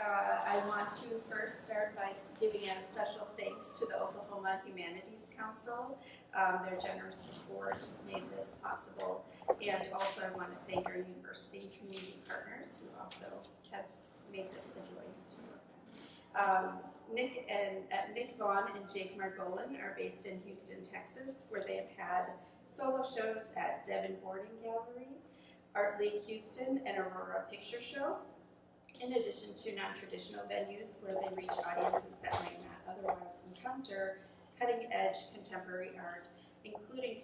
I want to first start by giving a special thanks to the Oklahoma Humanities Council. Their generous support made this possible. And also I want to thank our university and community partners who also have made this a joy to work on. Nick Vaughn and Jake Margolin are based in Houston, Texas, where they have had solo shows at Devon Boarding Gallery, Art League Houston, and Aurora Picture Show, in addition to non-traditional venues where they reach audiences that might not otherwise encounter cutting-edge contemporary art, including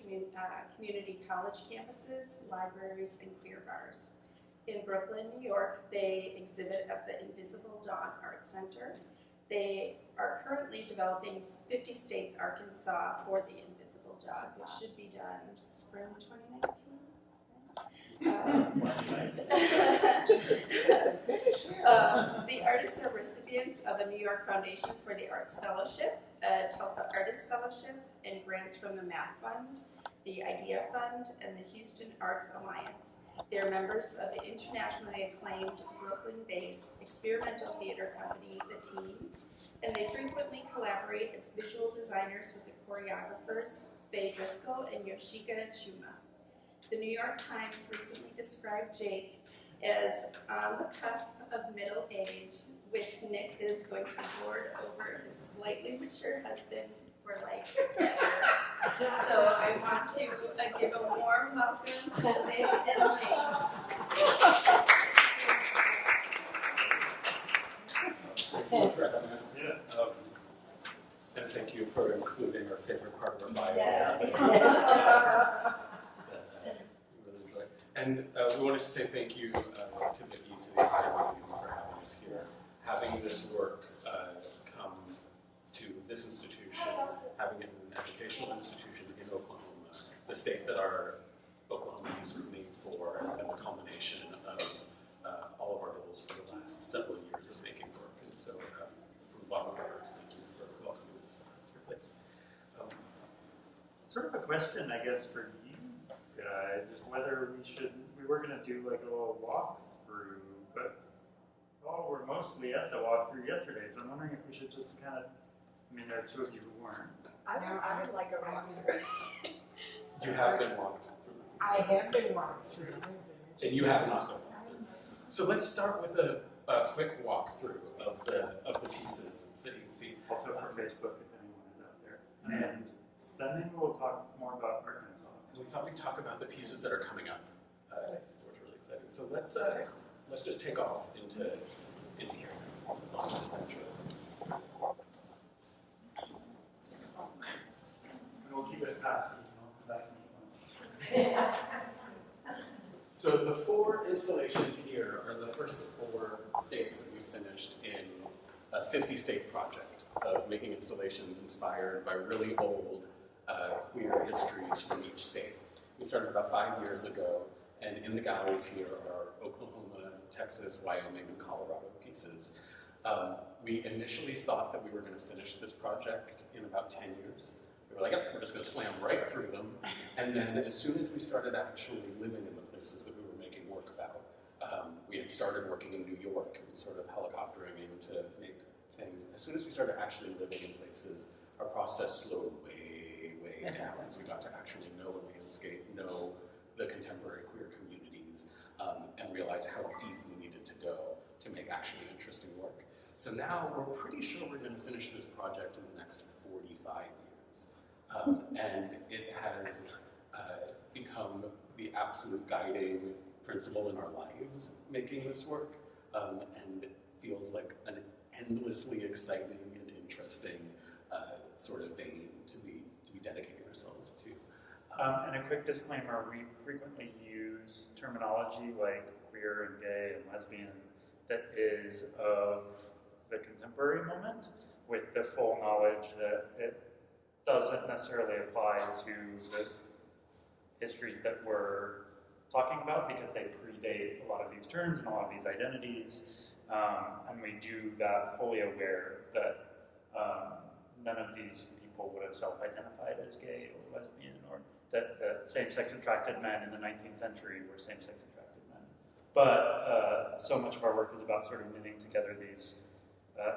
community college campuses, libraries, and queer bars. In Brooklyn, New York, they exhibit at the Invisible Dog Art Center. They are currently developing 50 States Arkansas for the Invisible Dog, which should be done spring 2019. The artists are recipients of a New York Foundation for the Arts Fellowship, a Tulsa Artists Fellowship, and grants from the MAP Fund, the IDEA Fund, and the Houston Arts Alliance. They are members of the internationally acclaimed Brooklyn-based experimental theater company, The Team, and they frequently collaborate as visual designers with the choreographers Faye Driscoll and Yoshika Chuma. The New York Times recently described Jake as on the cusp of middle age, which Nick is going to lord over his slightly mature husband for life forever. So I want to give a warm welcome to Nick and Jake. Thank you for having us. And thank you for including our favorite part of our bio. Yes. And we wanted to say thank you to Vicki, to the entire museum for having us here. Having this work come to this institution, having it in an educational institution in Oklahoma, the state that our Oklahoma East was named for, has been the culmination of all of our goals for the last several years of making work. And so, from the bottom of our hearts, thank you for welcoming us to your place. Sort of a question, I guess, for you guys is whether we were going to do like a little walkthrough, but we're mostly at the walkthrough yesterday, so I'm wondering if we should just kind of, I mean, there are two of you who weren't. I would like a walkthrough. You have been walked through. I have been walked through. And you have not been walked through. So let's start with a quick walkthrough of the pieces so that you can see. Also for Facebook, if anyone is out there. And then maybe we'll talk more about Arkansas. We thought we'd talk about the pieces that are coming up, which are really exciting. So let's just take off into here. And we'll keep it fast, because So the 4 installations here are the first 4 states that we finished in a 50-state project of making installations inspired by really old queer histories from each state. We started about 5 years ago, and in the galleries here are Oklahoma, Texas, Wyoming, and Colorado pieces. We initially thought that we were going to finish this project in about 10 years. We were like, yep, we're just going to slam right through them. And then as soon as we started actually living in the places that we were making work about, we had started working in New York and sort of helicoptering in to make things. As soon as we started actually living in places, our process slowed way down as we got to actually know a landscape, know the contemporary queer communities, and realize how deep we needed to go to make actually interesting work. So now we're pretty sure we're going to finish this project in the next 45 years. And it has become the absolute guiding principle in our lives making this work. And it feels like an endlessly exciting and interesting sort of vein to be dedicating ourselves to. And a quick disclaimer, we frequently use terminology like queer and gay and lesbian that is of the contemporary moment, with the full knowledge that it doesn't necessarily apply to the histories that we're talking about, because they predate a lot of these terms and a lot of these identities, and we do that fully aware that none of these people would have self-identified as gay or lesbian, or that same-sex attracted men in the 19th century were same-sex attracted men. But so much of our work is about sort of knitting together these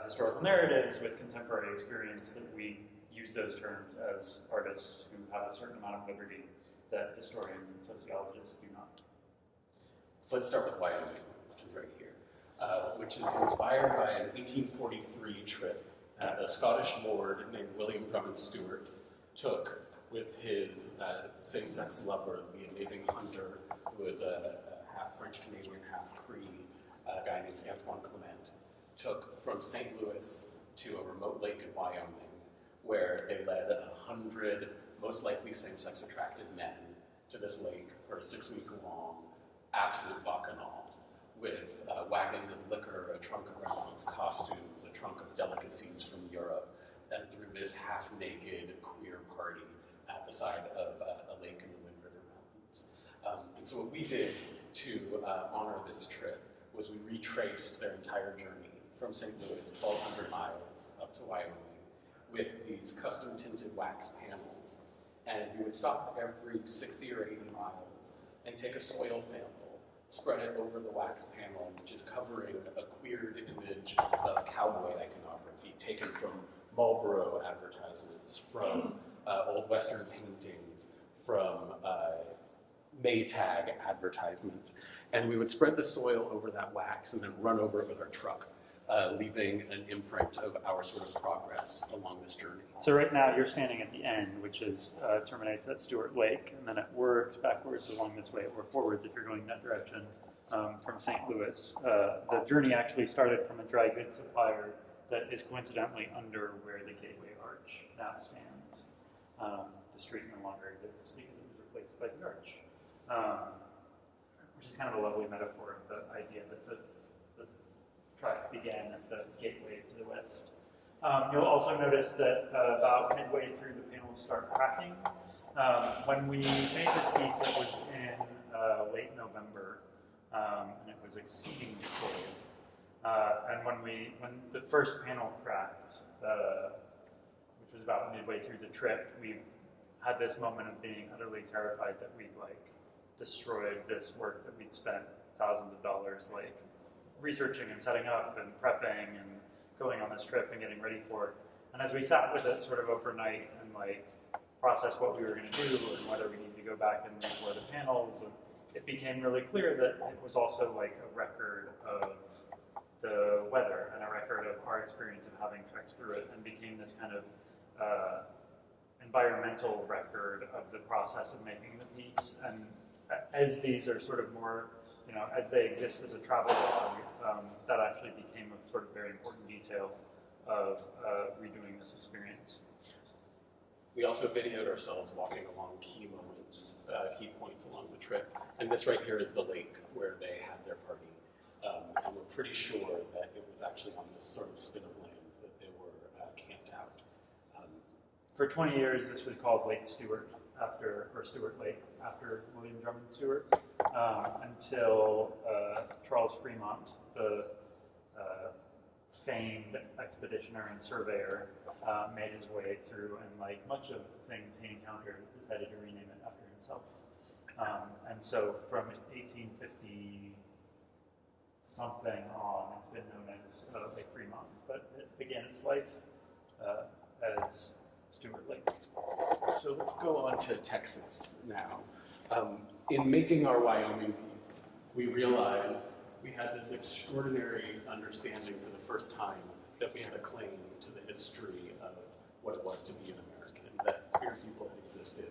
historical narratives with contemporary experience that we use those terms as artists who have a certain amount of liberty that historians and sociologists do not. So let's start with Wyoming, which is right here, which is inspired by an 1843 trip that a Scottish lord named William Drummond Stewart took with his same-sex lover, the amazing Hunter, who was a half French-Canadian, half Cree guy named Antoine Clement, took from St. Louis to a remote lake in Wyoming, where they led 100 most likely same-sex attracted men to this lake for a 6-week-long absolute bacchanal with wagons of liquor, a trunk of Renaissance costumes, a trunk of delicacies from Europe, and through this half-naked queer party at the side of a lake in the Wind River Mountains. And so what we did to honor this trip was we retraced their entire journey from St. Louis, 1,200 miles up to Wyoming, with these custom tinted wax panels. And we would stop every 60 or 80 miles and take a soil sample, spread it over the wax panel, which is covering a queered image of cowboy iconography taken from Marlboro advertisements, from old Western paintings, from Maytag advertisements. And we would spread the soil over that wax and then run over it with our truck, leaving an imprint of our sort of progress along this journey. So right now you're standing at the end, which is terminates at Stewart Lake, and then it works backwards along this way, or forwards if you're going that direction from St. Louis. The journey actually started from a dry goods supplier that is coincidentally under where the Gateway Arch now stands. The street no longer exists because it was replaced by the arch, which is kind of a lovely metaphor of the idea that the track began at the gateway to the west. You'll also notice that about midway through the panels start cracking. When we made this piece, it was in late November, and it was exceedingly cold. And when the first panel cracked, which was about midway through the trip, we had this moment of being utterly terrified that we'd destroyed this work that we'd spent thousands of dollars researching and setting up and prepping and going on this trip and getting ready for it. And as we sat with it sort of overnight and processed what we were going to do and whether we needed to go back and make more of the panels, and it became really clear that it was also a record of the weather and a record of our experience of having trekked through it, and became this kind of environmental record of the process of making the piece. And as these are sort of more, as they exist as a travel log, that actually became a sort of very important detail of redoing this experience. We also videoed ourselves walking along key moments, key points along the trip. And this right here is the lake where they had their party. And we're pretty sure that it was actually on this sort of spit of land that they were camped out. For 20 years, this was called Lake Stewart, or Stewart Lake, after William Drummond Stewart, until Charles Fremont, the famed expeditioner and surveyor, made his way through, and much of the things he encountered, decided to rename it after himself. And so from 1850 something on, it's been known as Lake Fremont, but it began its life as Stewart Lake. So let's go on to Texas now. In making our Wyoming piece, we realized we had this extraordinary understanding for the first time that we had a claim to the history of what it was to be an American, that queer people had existed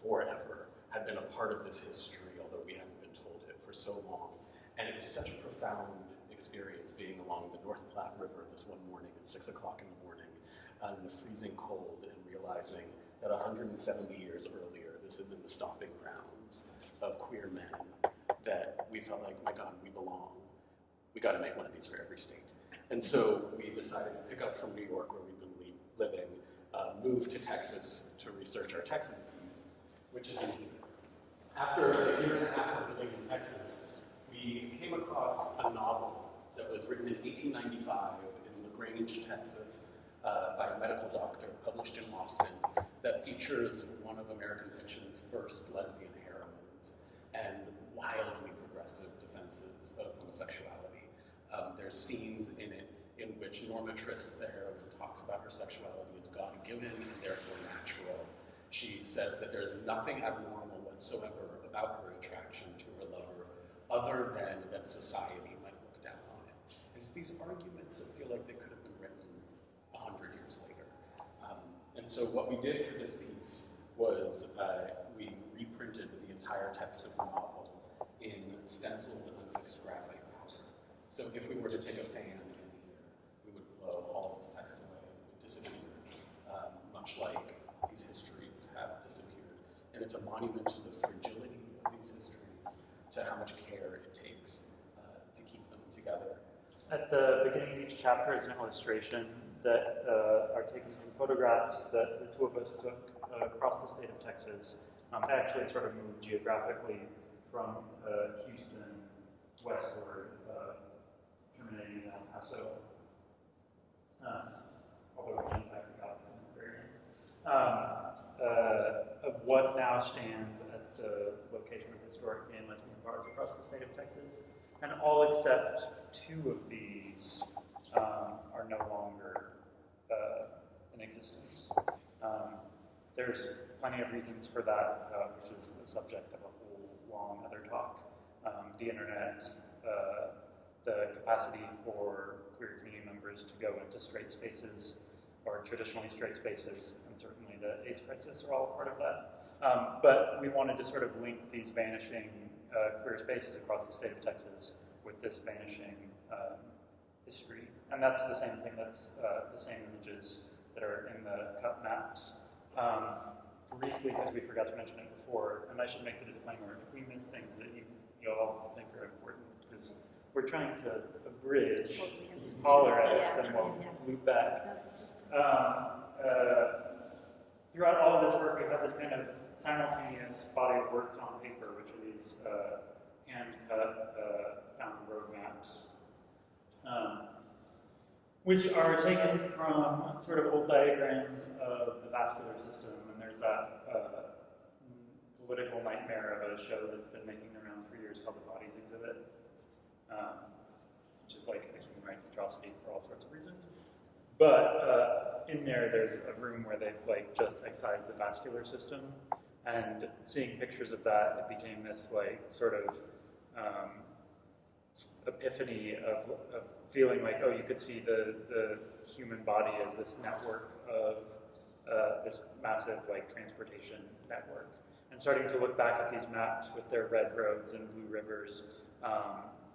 forever, had been a part of this history, although we hadn't been told it for so long. And it was such a profound experience being along the North Platte River this one morning at 6 o'clock in the morning in the freezing cold, and realizing that 170 years earlier, this had been the stomping grounds of queer men, that we felt like, my God, we belong. We got to make one of these for every state. And so we decided to pick up from New York, where we've been living, move to Texas to research our Texas piece, which is in here. After a year and a half of living in Texas, we came across a novel that was written in 1895 in LaGrange, Texas, by a medical doctor, published in Austin, that features one of American fiction's first lesbian heroines, and wildly progressive defenses Norma Trist, the heroine, talks about her sexuality as God-given and therefore natural. She says that there's nothing abnormal whatsoever about her attraction to her lover other than that society might look down on it. And it's these arguments that feel like they could have been written 100 years later. And so what we did for this piece was we reprinted the entire text of the novel in stenciled unfixed graphite pattern. So if we were to take a fan in here, we would blow all this text away, it would disappear, much like these histories have disappeared. And it's a monument to the fragility of these histories, to how much care it takes to keep them together. At the beginning of each chapter is an illustration that are taken from photographs that the two of us took across the state of Texas. They actually sort of moved geographically from Houston westward, terminating in El Paso, although we came back to Galveston of what now stands at the location of historic gay and lesbian bars across the state of Texas. And all except two of these are no longer in existence. There's plenty of reasons for that, which is the subject of a whole long other talk. The internet, the capacity for queer community members to go into straight spaces or traditionally straight spaces, and certainly the AIDS crisis are all part of that. But we wanted to sort of link these vanishing queer spaces across the state of Texas with this vanishing history. And that's the same thing, that's the same images that are in the cut maps. Briefly, because we forgot to mention it before, and I should make the disclaimer, if we miss things that you all think are important, because we're trying to abridge, holler at us, and we'll loop back. Throughout all of this work, we have this kind of simultaneous body of works on paper, which are these hand-cut found road maps, which are taken from sort of old diagrams of the vascular system. And there's that political nightmare of a show that's been making the rounds for years called The Bodies Exhibit, which is like a human rights atrocity for all sorts of reasons. But in there's a room where they've like just excised the vascular system, and seeing pictures of that, it became this like sort of epiphany of feeling like, oh, you could see the human body as this network of this massive like transportation network, and starting to look back at these maps with their red roads and blue rivers,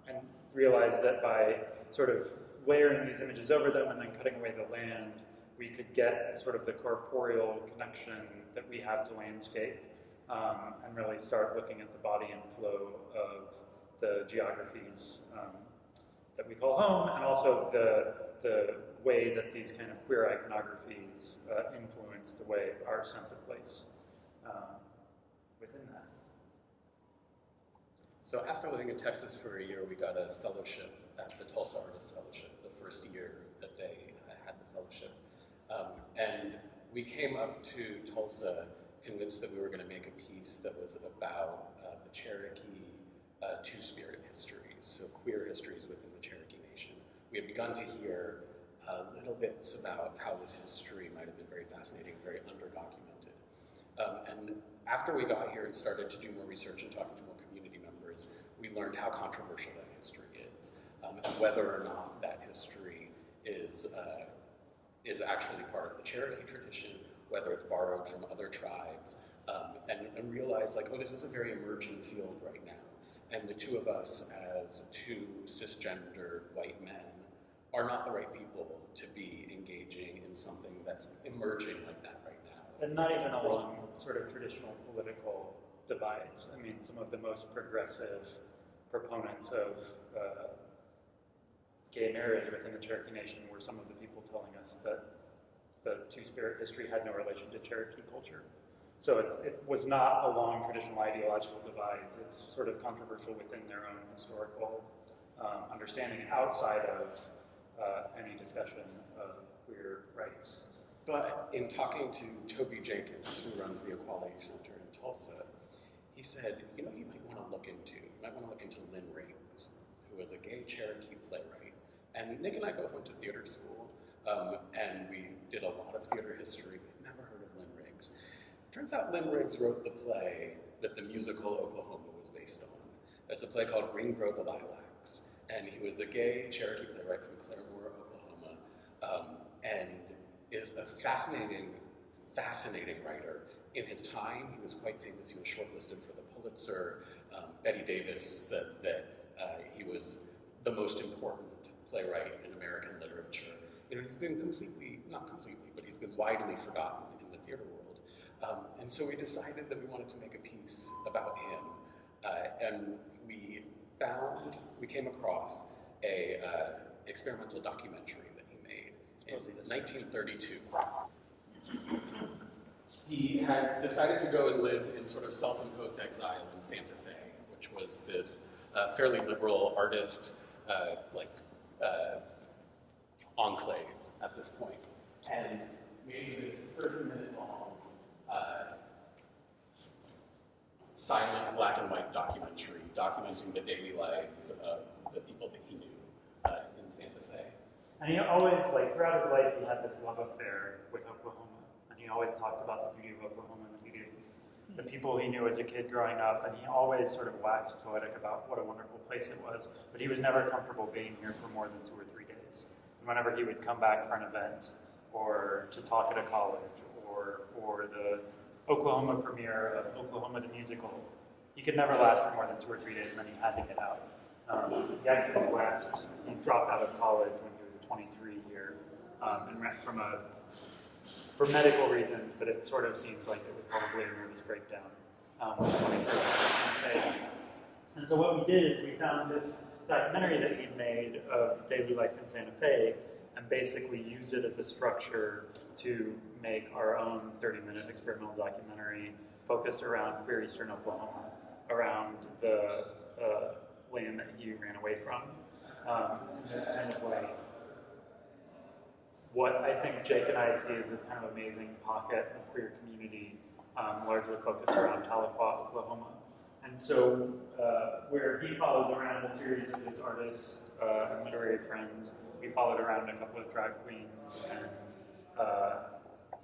and realize that by sort of layering these images over them and then cutting away the land, we could get sort of the corporeal connection that we have to landscape, and really start looking at the body and flow of the geographies that we call home, and also the way that these kind of queer iconographies influence the way our sense of place within that. So after living in Texas for a year, we got a fellowship at the Tulsa Artist Fellowship, the first year that they had the fellowship. And we came up to Tulsa convinced that we were going to make a piece that was about the Cherokee Two-Spirit histories, so queer histories within the Cherokee Nation. We had begun to hear little bits about how this history might have been very fascinating, very underdocumented. And after we got here and started to do more research and talking to more community members, we learned how controversial that history is, and whether or not that history is actually part of the Cherokee tradition, whether it's borrowed from other tribes, and realized like, oh, this is a very emerging field right now. And the two of us as two cisgender white men are not the right people to be engaging in something that's emerging like that right now. And not even along sort of traditional political divides. I mean, some of the most progressive proponents of gay marriage within the Cherokee Nation were some of the people telling us that the Two-Spirit history had no relation to Cherokee culture. So it was not along traditional ideological divides. It's sort of controversial within their own historical understanding outside of any discussion of queer rights. But in talking to Toby Jenkins, who runs the Equality Center in Tulsa, he said, you know, you might want to look into Lynn Riggs, who was a gay Cherokee playwright And Nick and I both went to theater school, and we did a lot of theater history. Never heard of Lynn Riggs. Turns out Lynn Riggs wrote the play that the musical Oklahoma was based on. That's a play called Green Grow the Lilacs. And he was a gay Cherokee playwright from Claremore, Oklahoma, and is a fascinating writer. In his time, he was quite famous. He was shortlisted for the Pulitzer. Betty Davis said that he was the most important playwright in American literature. You know, he's been not completely, but he's been widely forgotten in the theater world. And so we decided that we wanted to make a piece about him. And we came across a experimental documentary that he made in 1932. He had decided to go and live in sort of self-imposed exile in Santa Fe, which was this fairly liberal artist enclave at this point, and made this 30-minute long silent black and white documentary documenting the daily lives of the people that he knew in Santa Fe. And he always, throughout his life, he had this love affair with Oklahoma. And he always talked about the beauty of Oklahoma and the beauty of the people he knew as a kid growing up. And he always sort of waxed poetic about what a wonderful place it was. But he was never comfortable being here for more than 2 or 3 days. And whenever he would come back for an event, or to talk at a college, or for the Oklahoma premiere of Oklahoma the Musical, he could never last for more than 2 or 3 days, and then he had to get out. He actually left. He dropped out of college when he was 23 here, and ran for medical reasons, but it sort of seems like it was probably a nervous breakdown. And so what we did is we found this documentary that he'd made of daily life in Santa Fe, and basically used it as a structure to make our own 30-minute experimental documentary focused around queer Eastern Oklahoma, around the land that he ran away from. In this kind of way, what I think Jake and I see is this kind of amazing pocket of queer community, largely focused around Tahlequah, Oklahoma. And so where he follows around a series of his artists and literary friends, we followed around a couple of drag queens and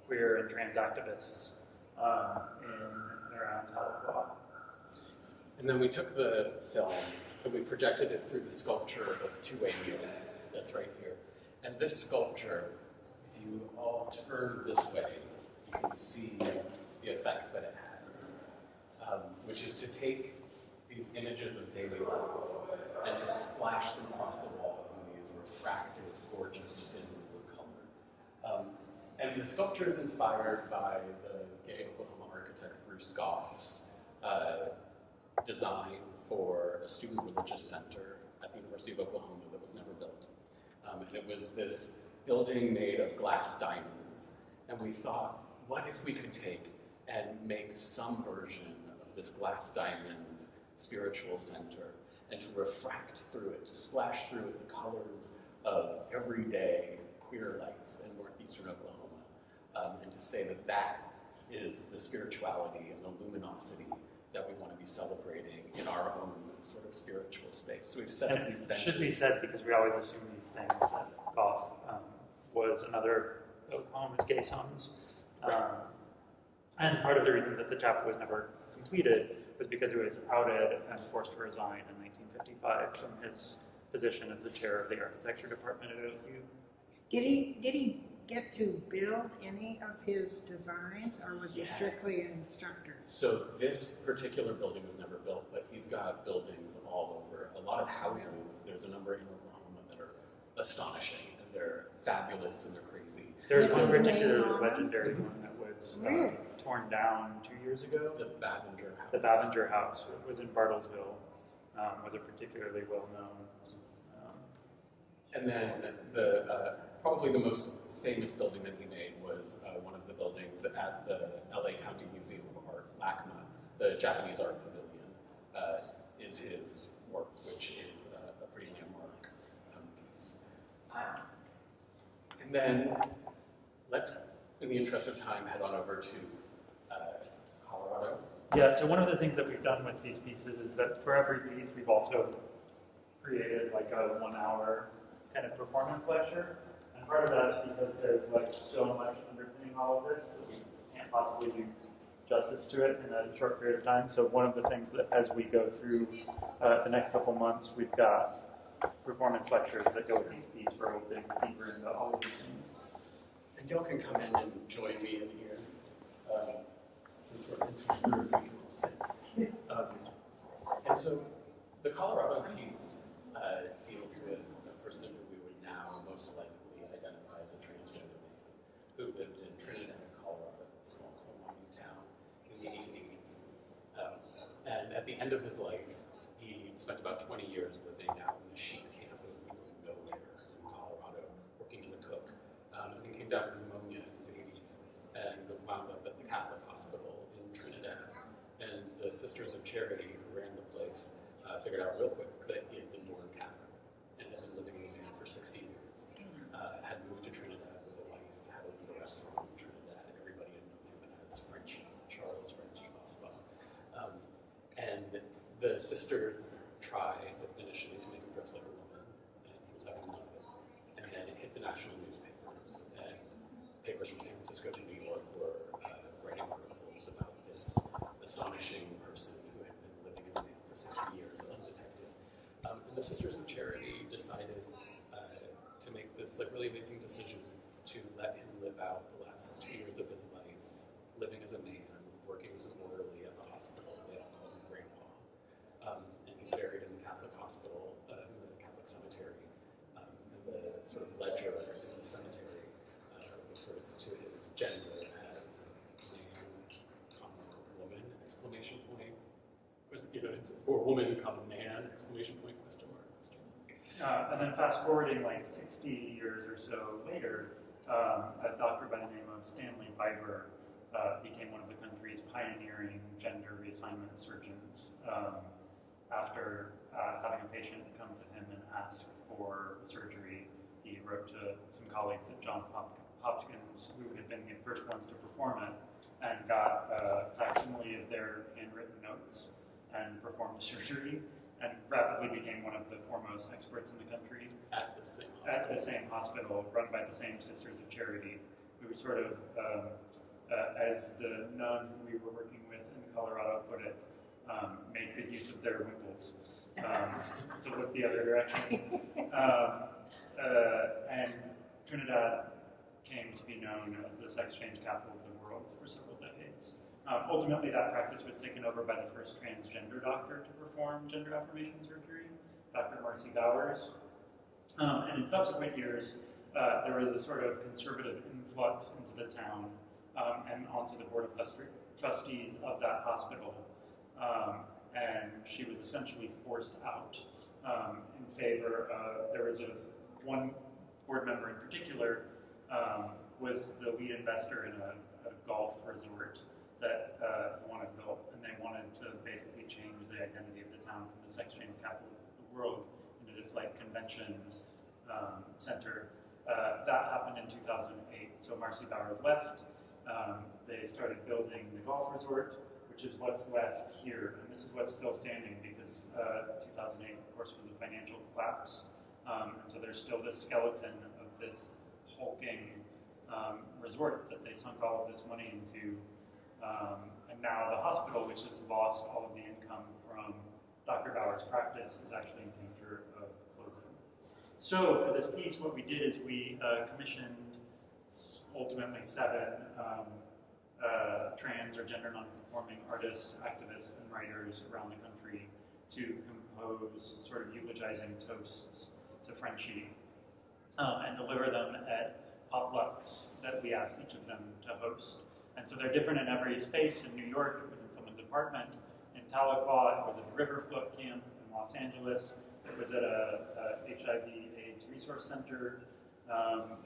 queer and trans activists in and around Tahlequah. And then we took the film and we projected it through the sculpture of Two-Way Mule that's right here. And this sculpture, if you all turn this way, you can see the effect that it has, which is to take these images of daily life and to splash them across the walls in these refracted, gorgeous fins of color. And the sculpture is inspired by the gay Oklahoma architect Bruce Goff's design for a student religious center at the University of Oklahoma that was never built. And it was this building made of glass diamonds. And we thought, what if we could take and make some version of this glass diamond spiritual center and to refract through it, to splash through it the colors of everyday queer life in northeastern Oklahoma, and to say that that is the spirituality and the luminosity that we want to be celebrating in our own sort of spiritual space. So we've set up these benches. It should be said, because we always assume these things, that Goff was another Oklahoma's gay sons. And part of the reason that the chapel was never completed was because he was outed and forced to resign in 1955 from his position as the chair of the architecture department at OU. Did he get to build any of his designs, or was he strictly an instructor? So this particular building was never built, but he's got buildings all over. A lot of houses, there's a number in Oklahoma that are astonishing, and they're fabulous and they're crazy. There's With one his name particular on it? legendary one that was Really? torn down 2 years ago. The Bavinger House. The Bavinger House was in Bartlesville, was a particularly well-known. And then probably the most famous building that he made was one of the buildings at the LA County Museum of Art, LACMA, the Japanese Art Pavilion, is his work, which is a pretty landmark piece. And then let's, in the interest of time, head on over to Colorado. Yeah, so one of the things that we've done with these pieces is that for every piece we've also created like a 1 hour kind of performance lecture. And part of that's because there's like so much underpinning all of this that we can't possibly do justice to it in a short period of time. So one of the things that as we go through the next couple months, we've got performance lectures that go with each piece where we'll dig deeper into all of these things. And y'all can come in and join me in here. Since we're into the group, we can all sit. And so the Colorado piece deals with a person who we would now most likely identify as a transgender man who lived in Trinidad, Colorado, a small coal mining town in the 1880s. And at the end of his life, he spent about 20 years living out in the sheep camp in the middle of nowhere in Colorado, working as a cook. And then came down with pneumonia in his 80s and wound up at the Catholic hospital in Trinidad. And the Sisters of Charity, who ran the place, figured out real quick that he had been born Catholic and had been living in England for 60 years. Had moved to Trinidad with a wife, had opened a restaurant in Trinidad. Everybody had known him as Frenchie, Charles Frenchie Boswell. And the sisters tried initially to make him dress like a woman, and he was having none of it. And then it hit the national newspapers, and papers from San Francisco to New York were writing articles about this astonishing person who had been living as a man for 60 years undetected. And the Sisters of Charity decided to make this really amazing decision to let him live out the last 2 years of his life, living as a man, working as an orderly at the hospital. They all call him Grandpa. And he's buried in the Catholic hospital, in the Catholic cemetery. And the sort of ledger in the cemetery refers to his gender as man, comma, woman, exclamation point. Or woman, comma, man, exclamation point, question mark, question mark. And then fast forwarding like 60 years or so later, a doctor by the name of Stanley Viber became one of the country's pioneering gender reassignment surgeons. After having a patient come to him and ask for surgery, he wrote to some colleagues at Johns Hopkins who had been the first ones to perform it and got a facsimile of their handwritten notes and performed the surgery and rapidly became one of the foremost experts in the country. At the same hospital. At the same hospital, run by the same Sisters of Charity, who sort of, as the nun we were working with in Colorado put it, made good use of their wimples to look the other direction. And Trinidad came to be known as the sex change capital of the world for several decades. Ultimately, that practice was taken over by the first transgender doctor to perform gender affirmation surgery, Dr. Marcy Bowers. And in subsequent years, there was a sort of conservative influx into the town and onto the board of trustees of that hospital. And she was essentially forced out in favor of, there was one board member in particular was the lead investor in a golf resort that wanted built, and they wanted to basically change the identity of the town from the sex change capital of the world into this like convention center. That happened in 2008. So Marcy Bowers left. They started building the golf resort, which is what's left here, and this is what's still standing because 2008, of course, was a financial collapse, and so there's still this skeleton of this hulking resort that they sunk all of this money into. And now the hospital, which has lost all of the income from Dr. Bauer's practice, is actually in danger of closing. So for this piece, what we did is we commissioned ultimately 7 trans or gender non-conforming artists, activists, and writers around the country to compose sort of eulogizing toasts to Frenchie and deliver them at potlucks that we asked each of them to host. And so they're different in every space. In New York, it was in someone's apartment. In Tahlequah, it was at a river float camp. In Los Angeles, it was at a HIV/AIDS resource center.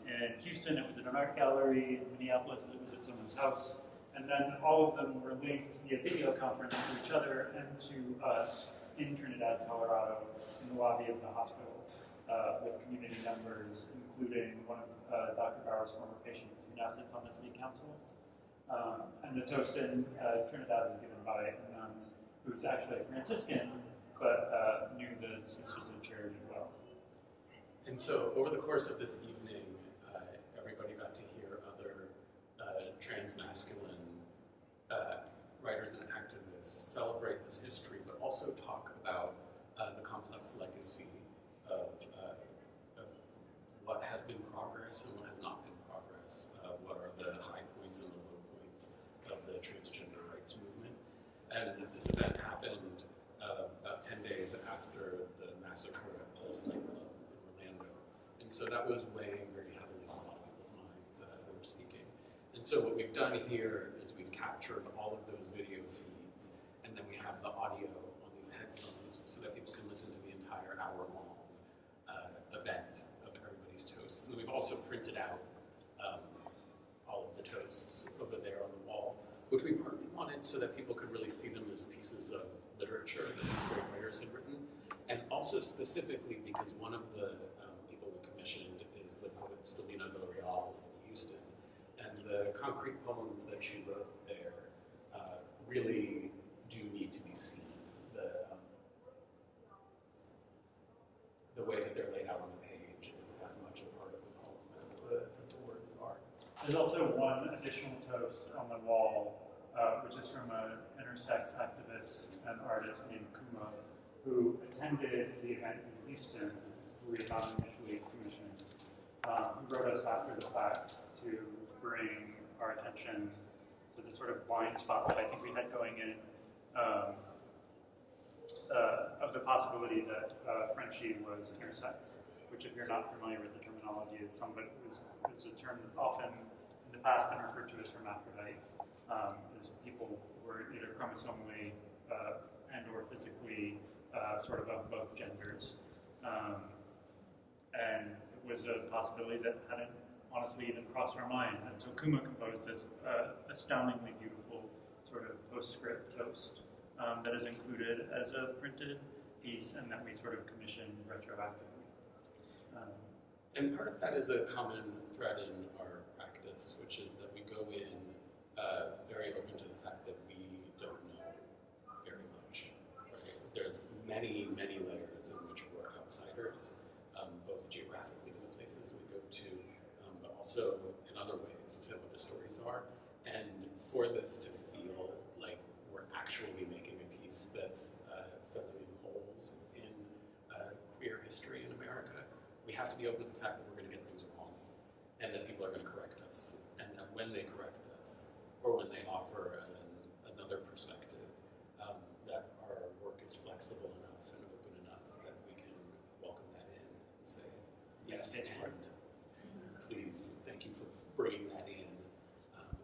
In Houston, it was at an art gallery. In Minneapolis, it was at someone's house. And then all of them were linked via video conference to each other and to us in Trinidad, Colorado, in the lobby of the hospital, with community members, including one of Dr. Bauer's former patients who now sits on the city council. And the toast in Trinidad was given by a nun who's actually a Franciscan, but knew the Sisters of Charity well. And so over the course of this evening, everybody got to hear other transmasculine writers and activists celebrate this history, but also talk about the complex legacy of what has been progress and what has not been progress, what are the high points and the low points of the transgender rights movement. And this event happened about 10 days after the massacre at Pulse nightclub in Orlando. And so that was weighing very heavily on a lot of people's minds as they were speaking. And so what we've done here is we've captured all of those video feeds, and then we have the audio on these headphones so that people can listen to the entire hour-long event of everybody's toasts. And we've also printed out all of the toasts over there on the wall, which we partly wanted so that people could really see them as pieces of literature that these great writers had written, and also specifically because one of the people we commissioned is the poet Stelina Villarreal in Houston, and the concrete poems that she wrote there really do need to be seen. The way that they're laid out on the page is as much a part of the poem as the words are. There's also one additional toast on the wall, which is from an intersex activist and artist named Kuma, who attended the event in Houston, who we had not initially commissioned. Who wrote us after the fact to bring our attention to the sort of blind spot that I think we had going in, of the possibility that Frenchie was intersex, which, if you're not familiar with the terminology, is a term that's often in the past been referred to as hermaphrodite, as people who were either chromosomally and or physically sort of both genders. And it was a possibility that hadn't honestly even crossed our minds. And so Kuma composed this astoundingly beautiful sort of postscript toast that is included as a printed piece and that we sort of commissioned retroactively. And part of that is a common thread in our practice, which is that we go in very open to the fact that we don't know very much. Right? There's many, many layers in which we're outsiders, both geographically to the places we go to, but also in other ways to what the stories are. And for this to feel like we're actually making a piece that's filling in holes in queer history in America, we have to be open to the fact that we're going to get things wrong, and that people are going to correct us, and that when they correct us, or when they offer another perspective, that our work is flexible enough and open enough that we can welcome that in and say, yes, and please, thank you for bringing that in.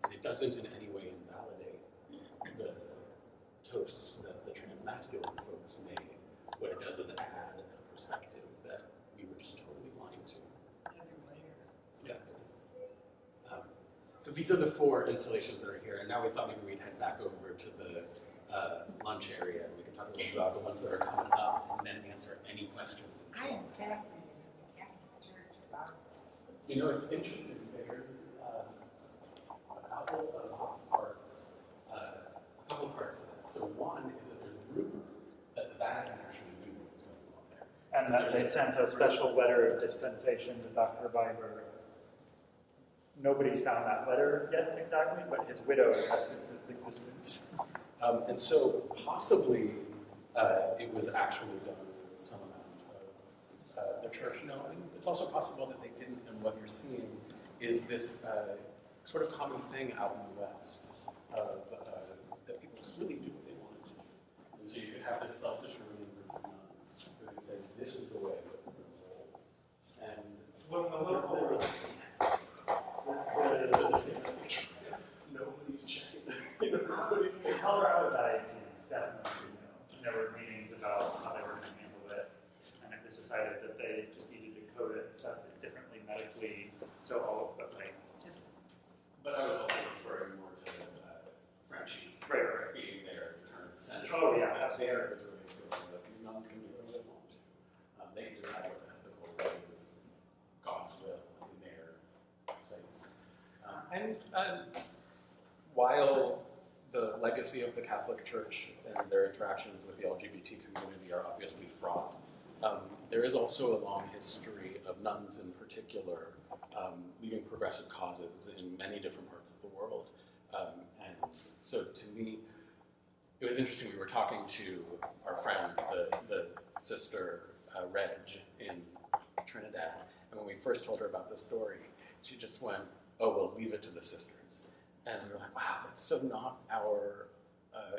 And it doesn't in any way invalidate the toasts that the transmasculine folks made. What it does is add a perspective that we were just totally blind to. Exactly. So these are the 4 installations that are here, and now we thought maybe we'd head back over to the lunch area, and we could talk a little bit about the ones that are coming up, and then answer any questions. I am fascinated in the Catholic Church about You know, it's interesting. There's a couple of parts to that. So one is that there's rumor that the Vatican actually knew what was going on there. And that they sent a special letter of dispensation to Dr. Biber. Nobody's found that letter yet exactly, but his widow attested to its existence. And so possibly it was actually done with some amount of the church knowing. It's also possible that they didn't, and what you're seeing is this sort of common thing out in the West that people really do what they want to. And so you could have this selfish ruling group of nuns who could say, this is the way that we're going to roll. And When the local nobody's checking. Nobody's The Colorado Diocese definitely there were meetings about how they were going to handle it, and it was decided that they just needed to code it differently medically, so all of it, just But I was also referring more to Frenchie right. being there to turn the center. Oh, yeah, That's there is where they feel that these nuns can do whatever they want to. They can decide what's ethical, what is God's will in their place. While the legacy of the Catholic Church and their interactions with the LGBT community are obviously fraught, there is also a long history of nuns in particular leading progressive causes in many different parts of the world. And so to me, it was interesting. We were talking to our friend, the sister Reg in Trinidad, and when we first told her about this story, she just went, "Oh, well, leave it to the sisters." And we were like, "Wow, that's so not our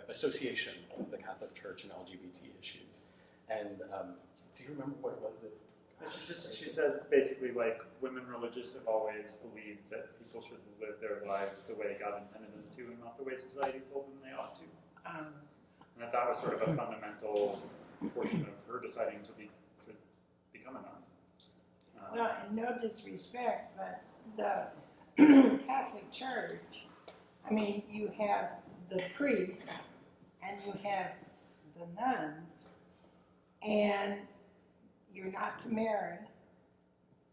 association with the Catholic Church and LGBT issues." And do you remember what it was that? She said basically like women religious have always believed that people should live their lives the way God intended them to and not the way society told them they ought to. And that was sort of a fundamental portion of her deciding to become a nun. Well, and no disrespect, but the Catholic Church, I mean, you have the priests and you have the nuns, and you're not to marry,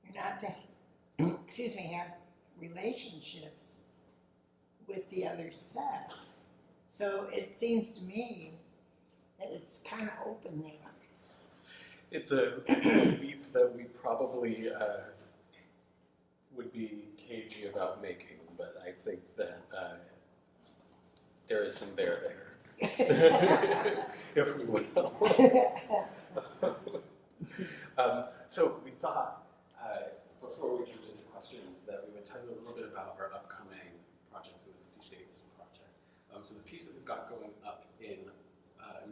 you're not to, excuse me, have relationships with the other sex. So it seems to me that it's kind of open there. It's a leap that we probably would be cagey about making, but I think that there is some there, if we will. So we thought, before we jumped into questions, that we would tell you a little bit about our upcoming projects in the 50 States project. So the piece that we've got going up in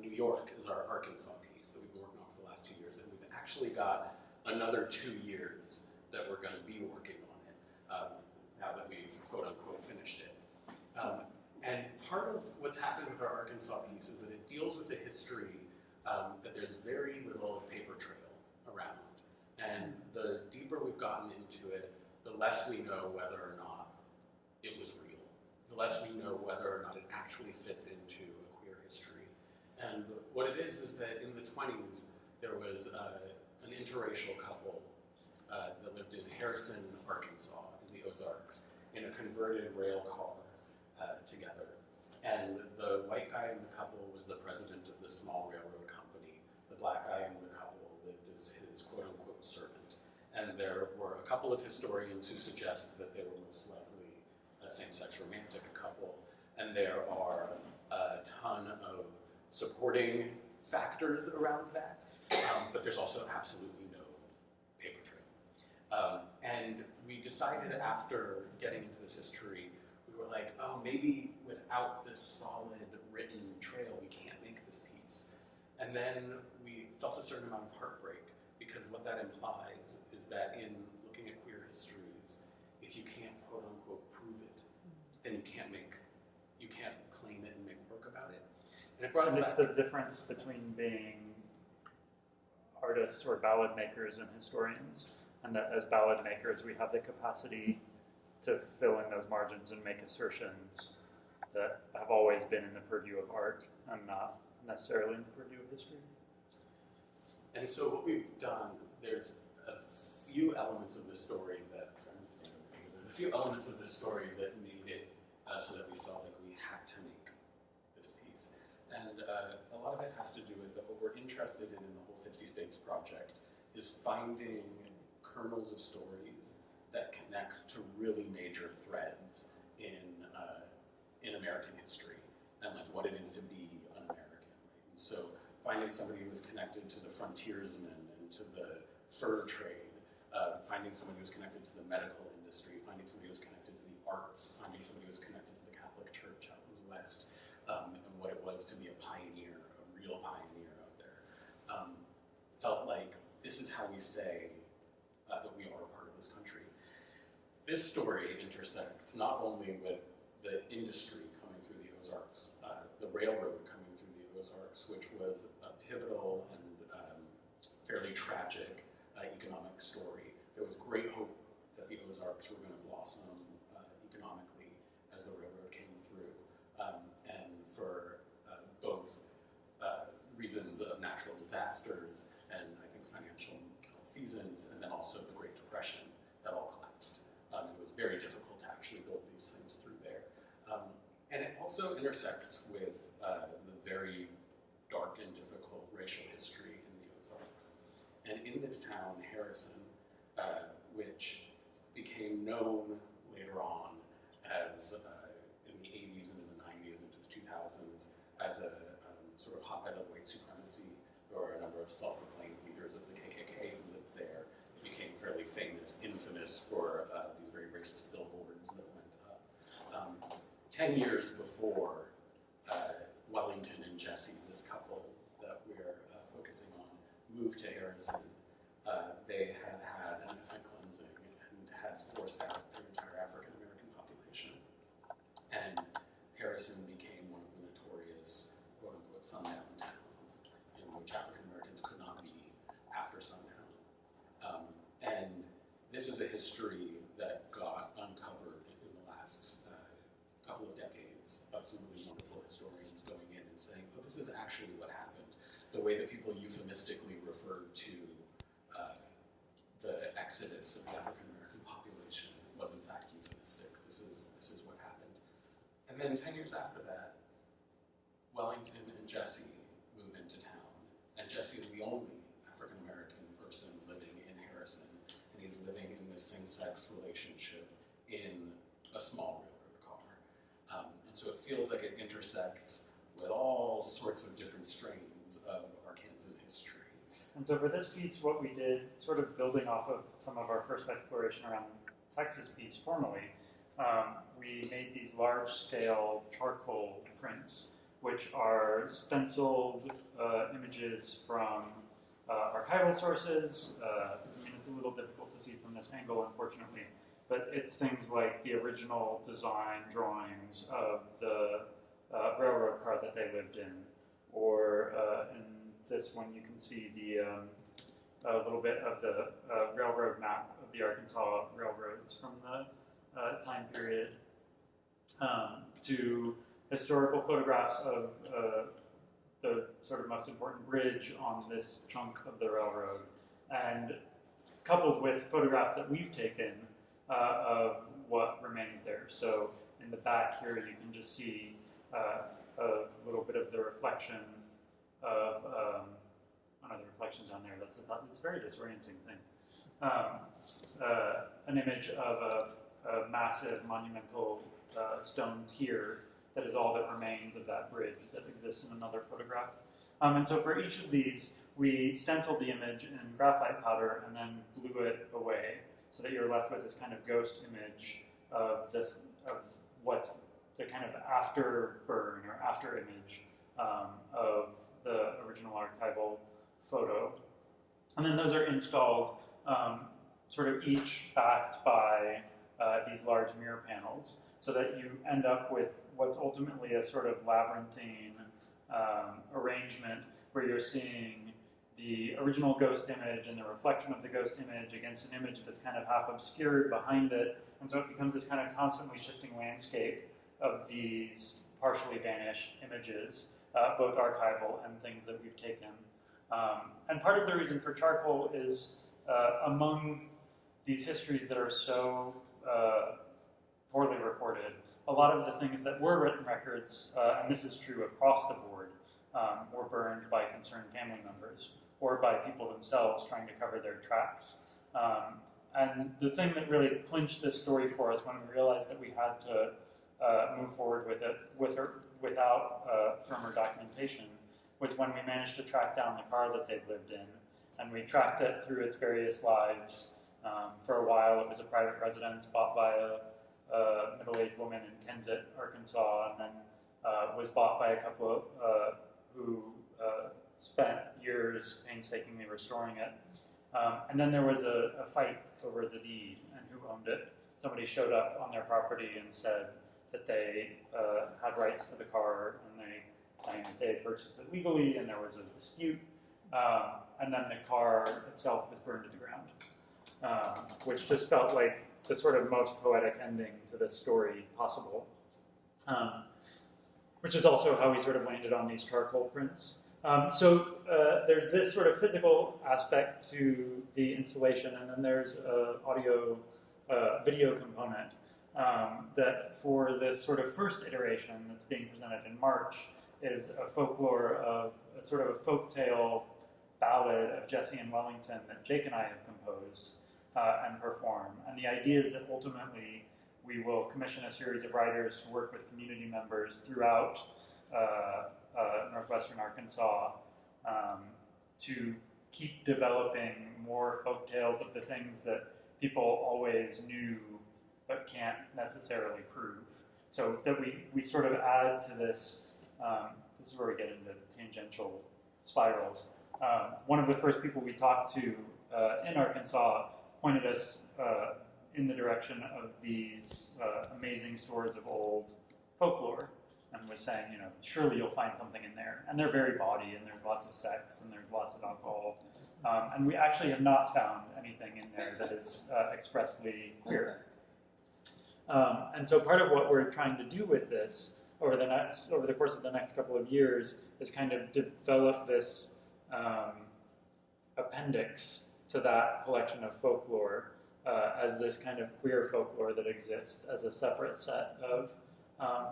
New York is our Arkansas piece that we've been working on for the last 2 years, and we've actually got another 2 years that we're going to be working on it, now that we've quote-unquote finished it. And part of what's happened with our Arkansas piece is that it deals with a history that there's very little paper trail around. And the deeper we've gotten into it, the less we know whether or not it was real. The less we know whether or not it actually fits into a queer history. And what it is that in the 20s, there was an interracial couple that lived in Harrison, Arkansas, in the Ozarks, in a converted rail car together. And the white guy in the couple was the president of the small railroad company. The black guy in the couple lived as his quote-unquote servant. And there were a couple of historians who suggest that they were most likely a same-sex romantic couple. And there are a ton of supporting factors around that, but there's also absolutely no paper trail. And we decided after getting into this history, we were like, oh, maybe without this solid written trail, we can't make this piece. And then we felt a certain amount of heartbreak, because what that implies is that in looking at queer histories, if you can't quote unquote prove it, then you can't claim it and make work about it. And it brought us And it's back. the difference between being artists or ballad makers and historians, and that as ballad makers we have the capacity to fill in those margins and make assertions that have always been in the purview of art and not necessarily in the purview of history. And so what we've done, there's a few elements of the story that, there's a few elements of the story that made it so that we felt like we had to make this piece. And a lot of it has to do with what we're interested in the whole 50 States project is finding kernels of stories that connect to really major threads in American history and like what it is to be un-American. Right? And so finding somebody who was connected to the frontiersmen and to the fur trade, finding somebody who was connected to the medical industry, finding somebody who was connected to the arts, finding somebody who was connected to the Catholic Church out in the West, and what it was to be a pioneer, a real pioneer out there. Felt like this is how we say that we are a part of this country. This story intersects not only with the industry coming through the Ozarks, the railroad coming through the Ozarks, which was a pivotal and fairly tragic economic story. There was great hope that the Ozarks were going to blossom economically as the railroad came through, and for both reasons of natural disasters and I think financial malfeasance, and then also the Great Depression that all collapsed. It was very difficult to actually build these things through there. And it also intersects with the very dark and difficult racial history in the Ozarks. And in this town, Harrison, which became known later on as, in the 80s and in the 90s and into the 2000s, as a sort of hotbed of white supremacy. There were a number of self-proclaimed leaders of the KKK who lived there. It became fairly famous, infamous for these very racist billboards that went up. 10 years before Wellington and Jesse, this couple that we're focusing on, moved to Harrison, they had had an ethnic cleansing and had forced out their entire African American population. And Harrison became one of the notorious quote-unquote sundown towns in which African Americans could not be after sundown. And this is a history that got uncovered in the last couple of decades of some really wonderful historians going in and saying, oh, this is actually what happened. The way that people euphemistically referred to the exodus of the African American population was in fact euphemistic. This is what happened. And then 10 years after that, Wellington and Jesse move into town, and Jesse is the only African American person living in Harrison, and he's living in this same-sex relationship in a small railroad car. And so it feels like it intersects with all sorts of different strains of Arkansan history. And so for this piece, what we did, sort of building off of some of our first exploration around Texas piece formally, we made these large-scale charcoal prints, which are stenciled images from archival sources. I mean, it's a little difficult to see from this angle, unfortunately, but it's things like the original design drawings of the railroad car that they lived in, or in this one you can see the a little bit of the railroad map of the Arkansas railroads from the time period, to historical photographs of the sort of most important bridge on this chunk of the railroad, and coupled with photographs that we've taken of what remains there. So in the back here, you can just see a little bit of the reflection of another reflection down there. It's a very disorienting thing. An image of a massive monumental stone pier that is all that remains of that bridge that exists in another photograph. And so for each of these, we stenciled the image in graphite powder and then blew it away, so that you're left with this kind of ghost image of what's the kind of after burn or after image of the original archival photo. And then those are installed sort of each backed by these large mirror panels, so that you end up with what's ultimately a sort of labyrinthine arrangement where you're seeing the original ghost image and the reflection of the ghost image against an image that's kind of half obscured behind it. And so it becomes this kind of constantly shifting landscape of these partially vanished images, both archival and things that we've taken. And part of the reason for charcoal is among these histories that are so poorly recorded, a lot of the things that were written records, and this is true across the board, were burned by concerned family members or by people themselves trying to cover their tracks. And the thing that really clinched this story for us when we realized that we had to move forward with it without firmer documentation was when we managed to track down the car that they'd lived in, and we tracked it through its various lives. For a while, it was a private residence bought by a middle-aged woman in Kensett, Arkansas, and then was bought by a couple who spent years painstakingly restoring it. And then there was a fight over the deed and who owned it. Somebody showed up on their property and said that they had rights to the car, and they claimed that they had purchased it legally, and there was a dispute. And then the car itself was burned to the ground, which just felt like the sort of most poetic ending to this story possible. Which is also how we sort of landed on these charcoal prints. So there's this sort of physical aspect to the installation, and then there's an audio video component that for this sort of first iteration that's being presented in March is a folklore of a sort of a folktale ballad of Jesse and Wellington that Jake and I have composed and perform. And the idea is that ultimately we will commission a series of writers to work with community members throughout northwestern Arkansas to keep developing more folk tales of the things that people always knew but can't necessarily prove. So that we sort of add to this, this is where we get into tangential spirals. One of the first people we talked to in Arkansas pointed us in the direction of these amazing stores of old folklore and was saying, you know, surely you'll find something in there. And they're very bawdy, and there's lots of sex, and there's lots of alcohol. And we actually have not found anything in there that is expressly queer. And so part of what we're trying to do with this over the course of the next couple of years is kind of develop this appendix to that collection of folklore as this kind of queer folklore that exists as a separate set of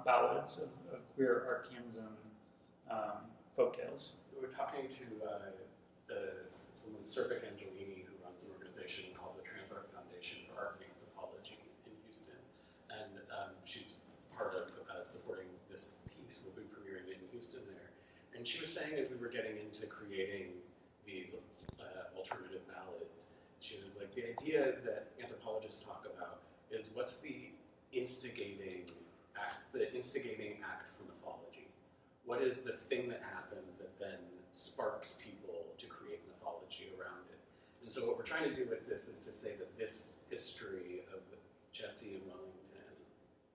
ballads of queer Arkansan folktales. We were talking to this woman, Serpic Angelini, who runs an organization called the Transart Foundation for Art and Anthropology in Houston, and she's part of supporting this piece we'll be premiering in Houston there. And she was saying, as we were getting into creating these alternative ballads, she was like, the idea that anthropologists talk about is what's the instigating act for mythology. What is the thing that happened that then sparks people to create mythology around it? And so what we're trying to do with this is to say that this history of Jesse and Wellington,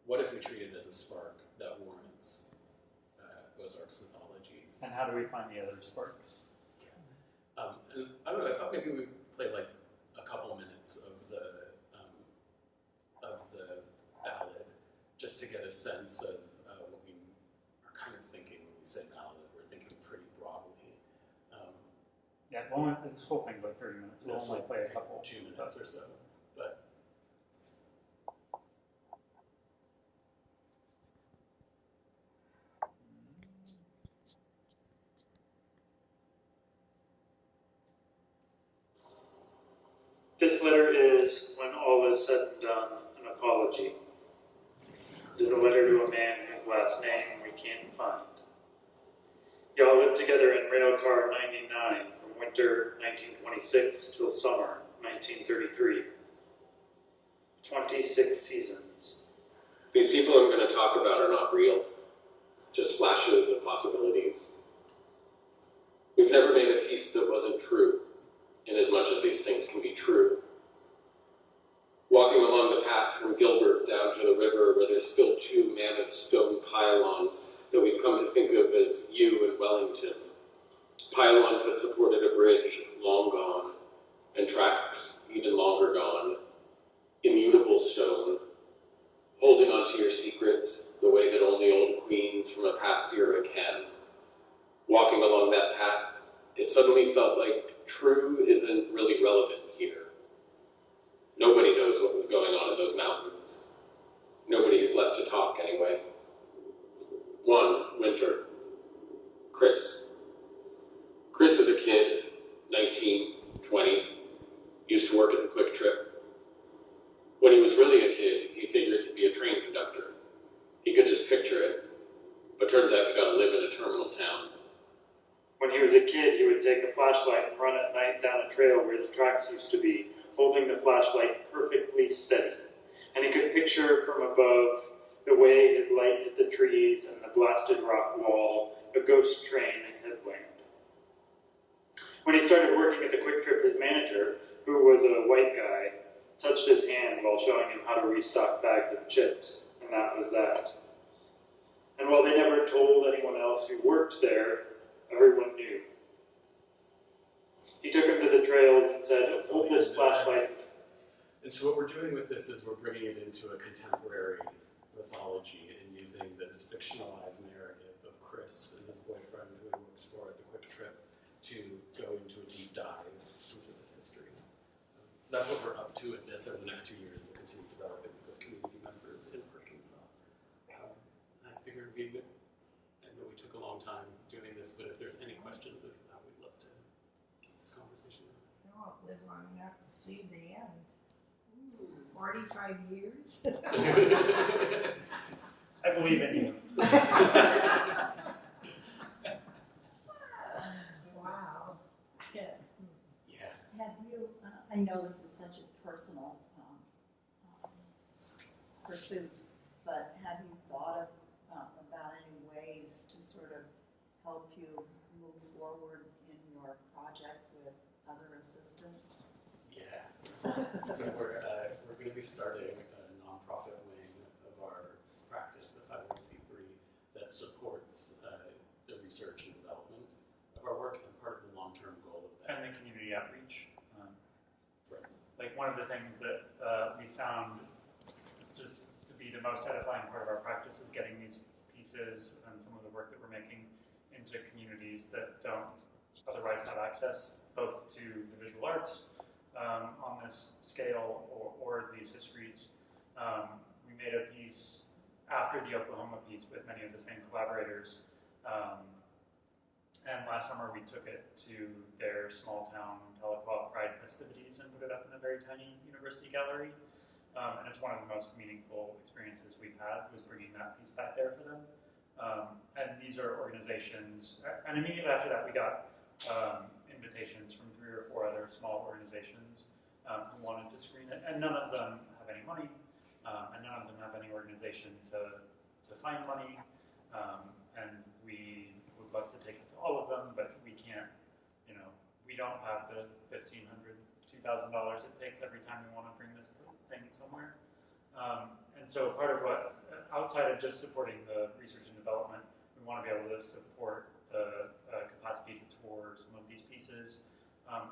what if we treat it as a spark that warrants Ozarks mythologies? And how do we find the other sparks? And I don't know, I thought maybe we'd play like a couple minutes of the ballad, just to get a sense of what we are kind of thinking when we say ballad. We're thinking pretty broadly. Yeah, well, this whole thing's like 30 minutes. We'll only play a couple. 2 minutes or so, but. This letter is, when all is said and done, an apology. It is a letter to a man whose last name we can't find. Y'all lived together in Railcar 99 from winter 1926 till summer 1933. 26 seasons. These people I'm going to talk about are not real, just flashes of possibilities. We've never made a piece that wasn't true, in as much as these things can be true. Walking along the path from Gilbert down to the river where there's still 2 mammoth stone pylons that we've come to think of as U and Wellington. Pylons that supported a bridge long gone, and tracks even longer gone. Immutable stone, holding onto your secrets the way that only old queens from a past era can. Walking along that path, it suddenly felt like true isn't really relevant here. Nobody knows what was going on in those mountains. Nobody is left to talk anyway. One winter, Chris. Chris is a kid, 19, 20, used to work at the Quick Trip. When he was really a kid, he figured he'd be a train conductor. He could just picture it, but turns out you gotta live in a terminal town. When he was a kid, he would take a flashlight and run at night down a trail where the tracks used to be, holding the flashlight perfectly steady. And he could picture from above the way his light hit the trees and the blasted rock wall, a ghost train headlamp. When he started working at the Quick Trip, his manager, who was a white guy, touched his hand while showing him how to restock bags of chips, and that was that. And while they never told anyone else who worked there, everyone knew. He took him to the trails and said, "Hold this flashlight." And so what we're doing with this is we're bringing it into a contemporary mythology and using this fictionalized narrative of Chris and his boyfriend who he works for at the Quick Trip to go into a deep dive into this history. So that's what we're up to in this. Over the next 2 years, we'll continue developing with community members in Arkansas. I figured I know we took a long time doing this, but if there's any questions that we'd love to I'll live long enough to see the end. 45 years? I believe in you. Wow. Yeah. Have you, I know this is such a personal pursuit, but have you thought about any ways to sort of help you move forward in your project with other assistance? Yeah. So we're going to be starting a nonprofit wing of our practice, a 501c3, that supports the research and development of our work, and part of the long-term goal of that. And the community outreach. Right. Like one of the things that we found just to be the most edifying part of our practice is getting these pieces and some of the work that we're making into communities that don't otherwise have access both to the visual arts on this scale or these histories. We made a piece after the Oklahoma piece with many of the same collaborators. And last summer we took it to their small town Tahlequah Pride festivities and put it up in a very tiny university gallery. And it's one of the most meaningful experiences we've had, was bringing that piece back there for them. And these are organizations, and immediately after that we got invitations from 3 or 4 other small organizations who wanted to screen it, and none of them have any money, and none of them have any organization to find money, and we would love to take it to all of them, but we can't, we don't have the $1,500, $2,000 it takes every time we want to bring this thing somewhere. And so part of what, outside of just supporting the research and development, we want to be able to support the capacity to tour some of these pieces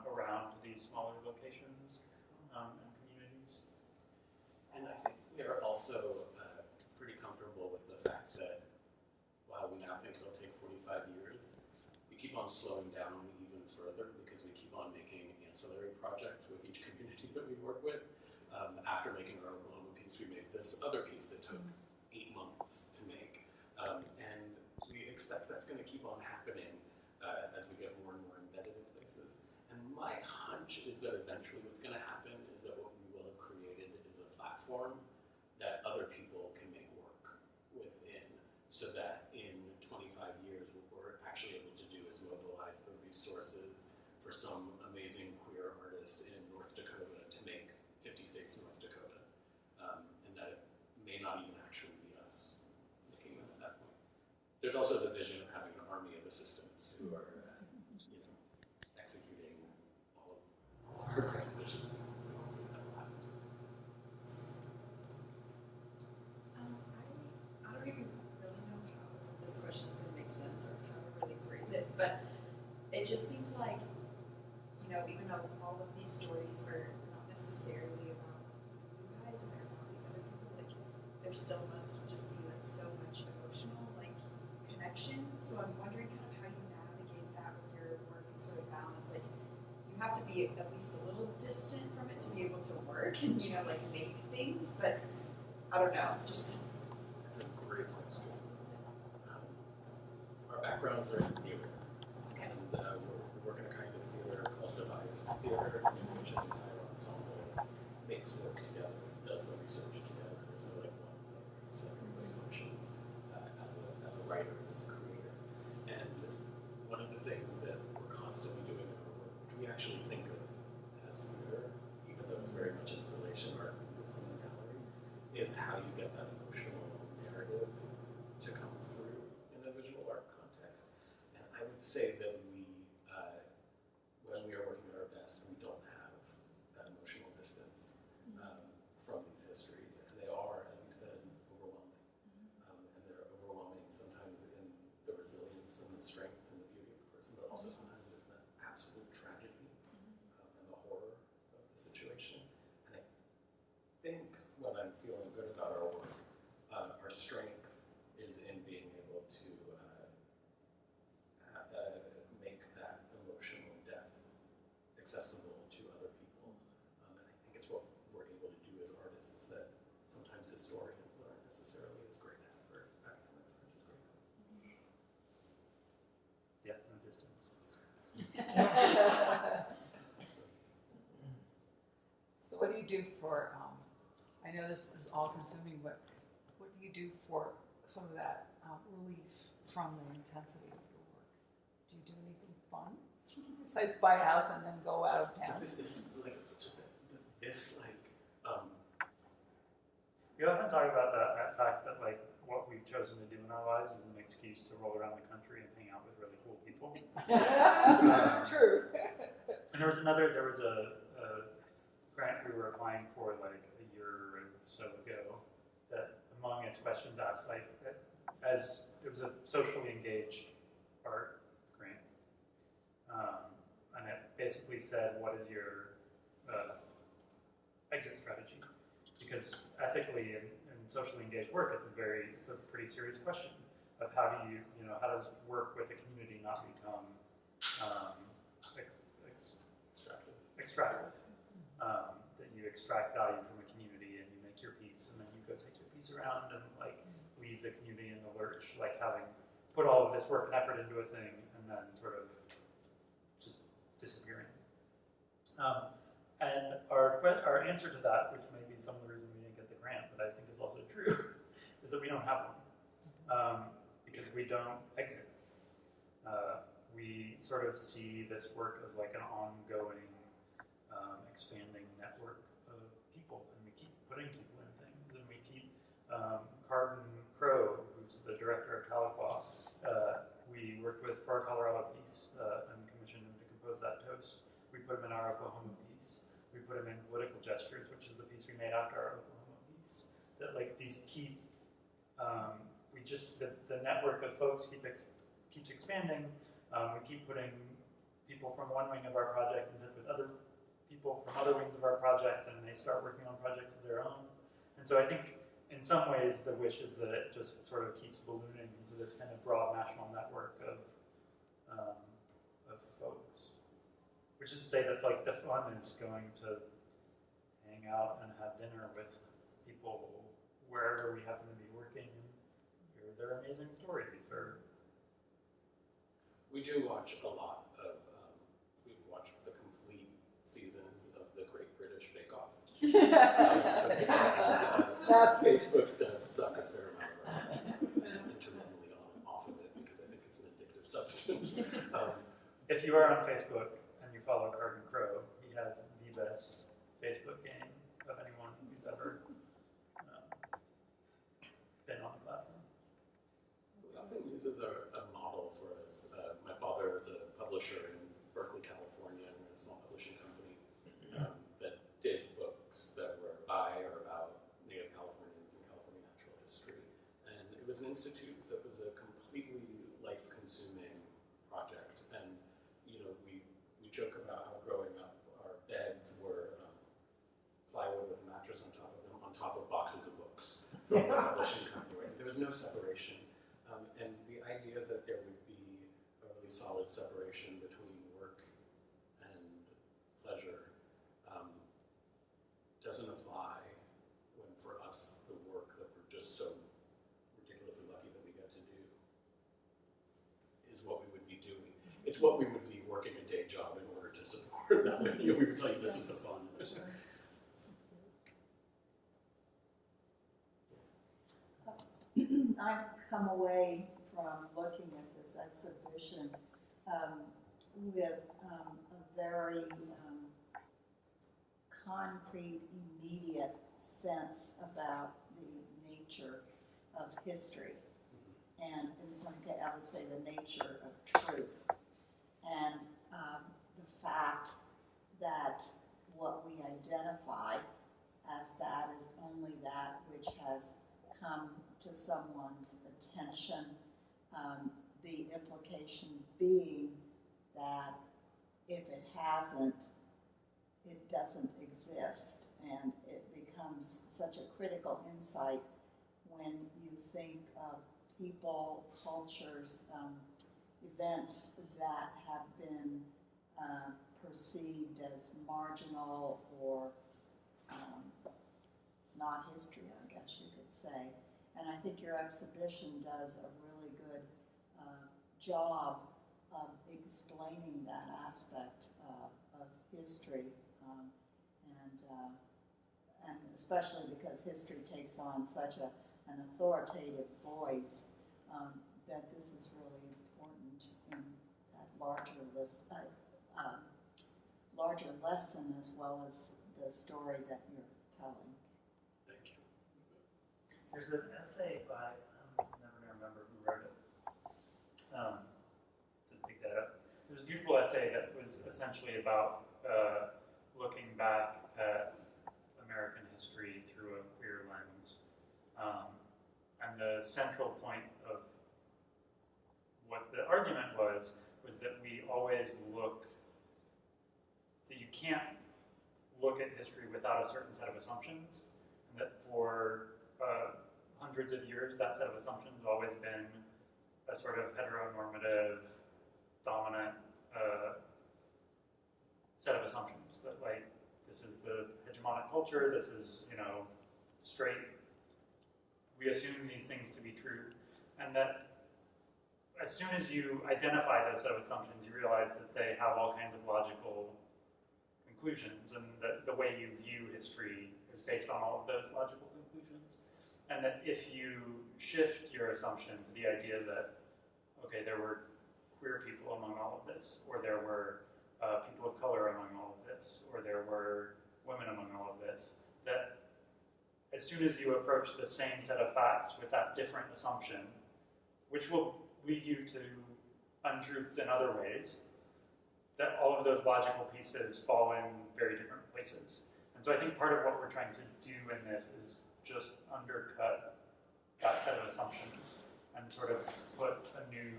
around these smaller locations and communities. And I think we are also pretty comfortable with the fact that while we now think it'll take 45 years, we keep on slowing down even further because we keep on making ancillary projects with each community that we work with. After making our Oklahoma piece, we made this other piece that took 8 months to make. And we expect that's going to keep on happening as we get more and more embedded in places. And my hunch is that eventually what's going to happen is that what we will have created is a platform that other people can make work within, so that in 25 years what we're actually able to do is mobilize the resources for some amazing queer artist in North Dakota to make 50 States North Dakota, and that it may not even actually be us making them at that point. There's also the vision of having an army of assistants who are executing all of our grand visions, so hopefully that will happen too. I don't even really know how this question is going to make sense or how to really phrase it, but it just seems like, even though all of these stories are not necessarily about you guys and they're about these other people, like, there still must just be like so much emotional connection. So I'm wondering kind of how you navigate that with your work and sort of balance. Like, you have to be at least a little distant from it to be able to work and make things, but I don't know, just. It's a great question. Our backgrounds are in theater, and we're working a kind of theater called devised theater, in which an entire ensemble makes work together, does the research together. There's no one thing, so everybody functions as a writer, as a creator. And one of the things that we're constantly doing in our work, which we actually think of as theater, even though it's very much installation art movements in the gallery, is how you get that emotional narrative to come through in a visual art context. And I would say that when we are working at our best, we don't have that emotional distance from these histories. And they are, as you said, overwhelming. And they're overwhelming sometimes in the resilience and the strength and the beauty of the person, but also sometimes in the absolute tragedy and the horror of the situation. And I think when I'm feeling good about our work, our strength is in being able to do for, I know this is all consuming, but what do you do for some of that relief from the intensity of your work? Do you do anything fun? Besides buy a house and then go out of town? But this is like, this like, We often talk about that fact that like what we've chosen to do in our lives is an excuse to roll around the country and hang out with really cool people. True. And there was a grant we were applying for like a year or so ago that among its questions asked like, as it was a socially engaged art grant, and it basically said, what is your exit strategy? Because ethically and socially engaged work, it's a pretty serious question of how do you know, how does work with a community not become extractive? That you extract value from a community and you make your piece and then you go take your piece around and like leave the community in the lurch, like having put all of this work and effort into a thing and then sort of just disappearing. And our answer to that, which may be some of the reason we didn't get the grant, but I think is also true, is that we don't have one. Because we don't exit. We sort of see this work as like an ongoing, expanding network of people, and we keep putting people in things, and we keep Cardin Crowe, who's the director of Tahlequah, we worked with for our Colorado piece and commissioned him to compose that toast. We put him in our Oklahoma piece. We put him in Political Gestures, which is the piece we made after our Oklahoma piece. That like these keep, the network of folks keeps expanding. We keep putting people from one wing of our project in touch with other people from other wings of our project, and they start working on projects of their own. And so I think in some ways the wish is that it just sort of keeps ballooning into this kind of broad national network of folks. Which is to say that like the fun is going to hang out and have dinner with people wherever we happen to be working and hear their amazing stories. we do watch a lot of, we've watched the complete seasons of the Great British Bake Off. That's Facebook does suck a fair amount of our time intermittently off of it because I think it's an addictive substance. If you are on Facebook and you follow Cardin Crowe, he has the best Facebook game of anyone who's ever been on the platform. It often uses a model for us. My father was a publisher in Berkeley, California, and ran a small publishing company that did books that were by or about Native Californians and California natural history. And it was an institute that was a completely life-consuming project. And we joke about how growing up, our beds were plywood with a mattress on top of them, on top of boxes of books from the publishing company. Right? There was no separation. And the idea that there would be a really solid separation between work and pleasure doesn't apply when, for us, the work that we're just so ridiculously lucky that we get to do is what we would be doing. It's what we would be working a day job in order to support. That way, we would tell you this is the fun. I've come away from looking at this exhibition with a very concrete, immediate sense about the nature of history, and in some case, I would say the nature of truth, and the fact that what we identify as that is only that which has come to someone's attention, the implication being that if it hasn't, it doesn't exist, and it becomes such a critical insight when you think of people, cultures, events that have been perceived as marginal or not history, I guess you could say. And I think your exhibition does a really good job of explaining that aspect of history. And especially because history takes on such an authoritative voice, that this is really important in that larger lesson as well as the story that you're telling. Thank you. There's an essay by, I'm never going to remember who wrote it. To pick that up. There's a beautiful essay that was essentially about looking back at American history through a queer lens. And the central point of what the argument was that we always look, so you can't look at history without a certain set of assumptions, and that for hundreds of years that set of assumptions has always been a sort of heteronormative, dominant set of assumptions, that like, this is the hegemonic culture, this is, straight. We assume these things to be true, and that as soon as you identify those set of assumptions, you realize that they have all kinds of logical conclusions, and that the way you view history is based on all of those logical conclusions. And that if you shift your assumption to the idea that, okay, there were queer people among all of this, or there were people of color among all of this, or there were women among all of this, that as soon as you approach the same set of facts with that different assumption, which will lead you to untruths in other ways, that all of those logical pieces fall in very different places. And so I think part of what we're trying to do in this is just undercut that set of assumptions and sort of put a new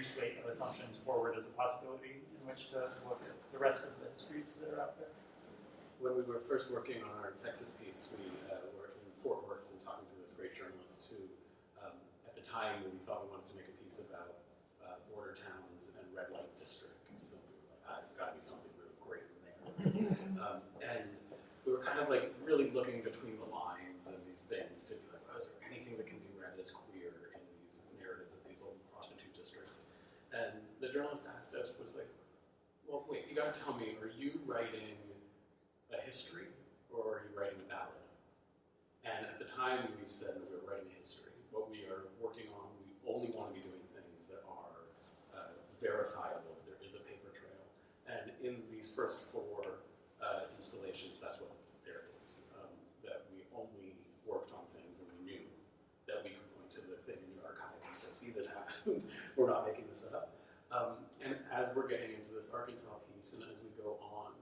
slate of assumptions forward as a possibility in which to look at the rest of the histories that are out there. When we were first working on our Texas piece, we were in Fort Worth and talking to this great journalist who, at the time, we thought we wanted to make a piece about border towns and red light districts. So we were like, it's got to be something really great in there. And we were kind of like really looking between the lines and these things to be like, oh, is there anything that can be read as queer in these narratives of these old prostitute districts? And the journalist asked us, was like, well, wait, you got to tell me, are you writing a history, or are you writing a ballad? And at the time, we said we were writing a history. What we are working on, we only want to be doing things that are verifiable, that there is a paper trail. And in these first 4 installations, that's what there is. That we only worked on things when we knew that we could point to the thing in the archive and say, see, this happened. We're not making this up. And as we're getting into this Arkansas piece, and as we go on,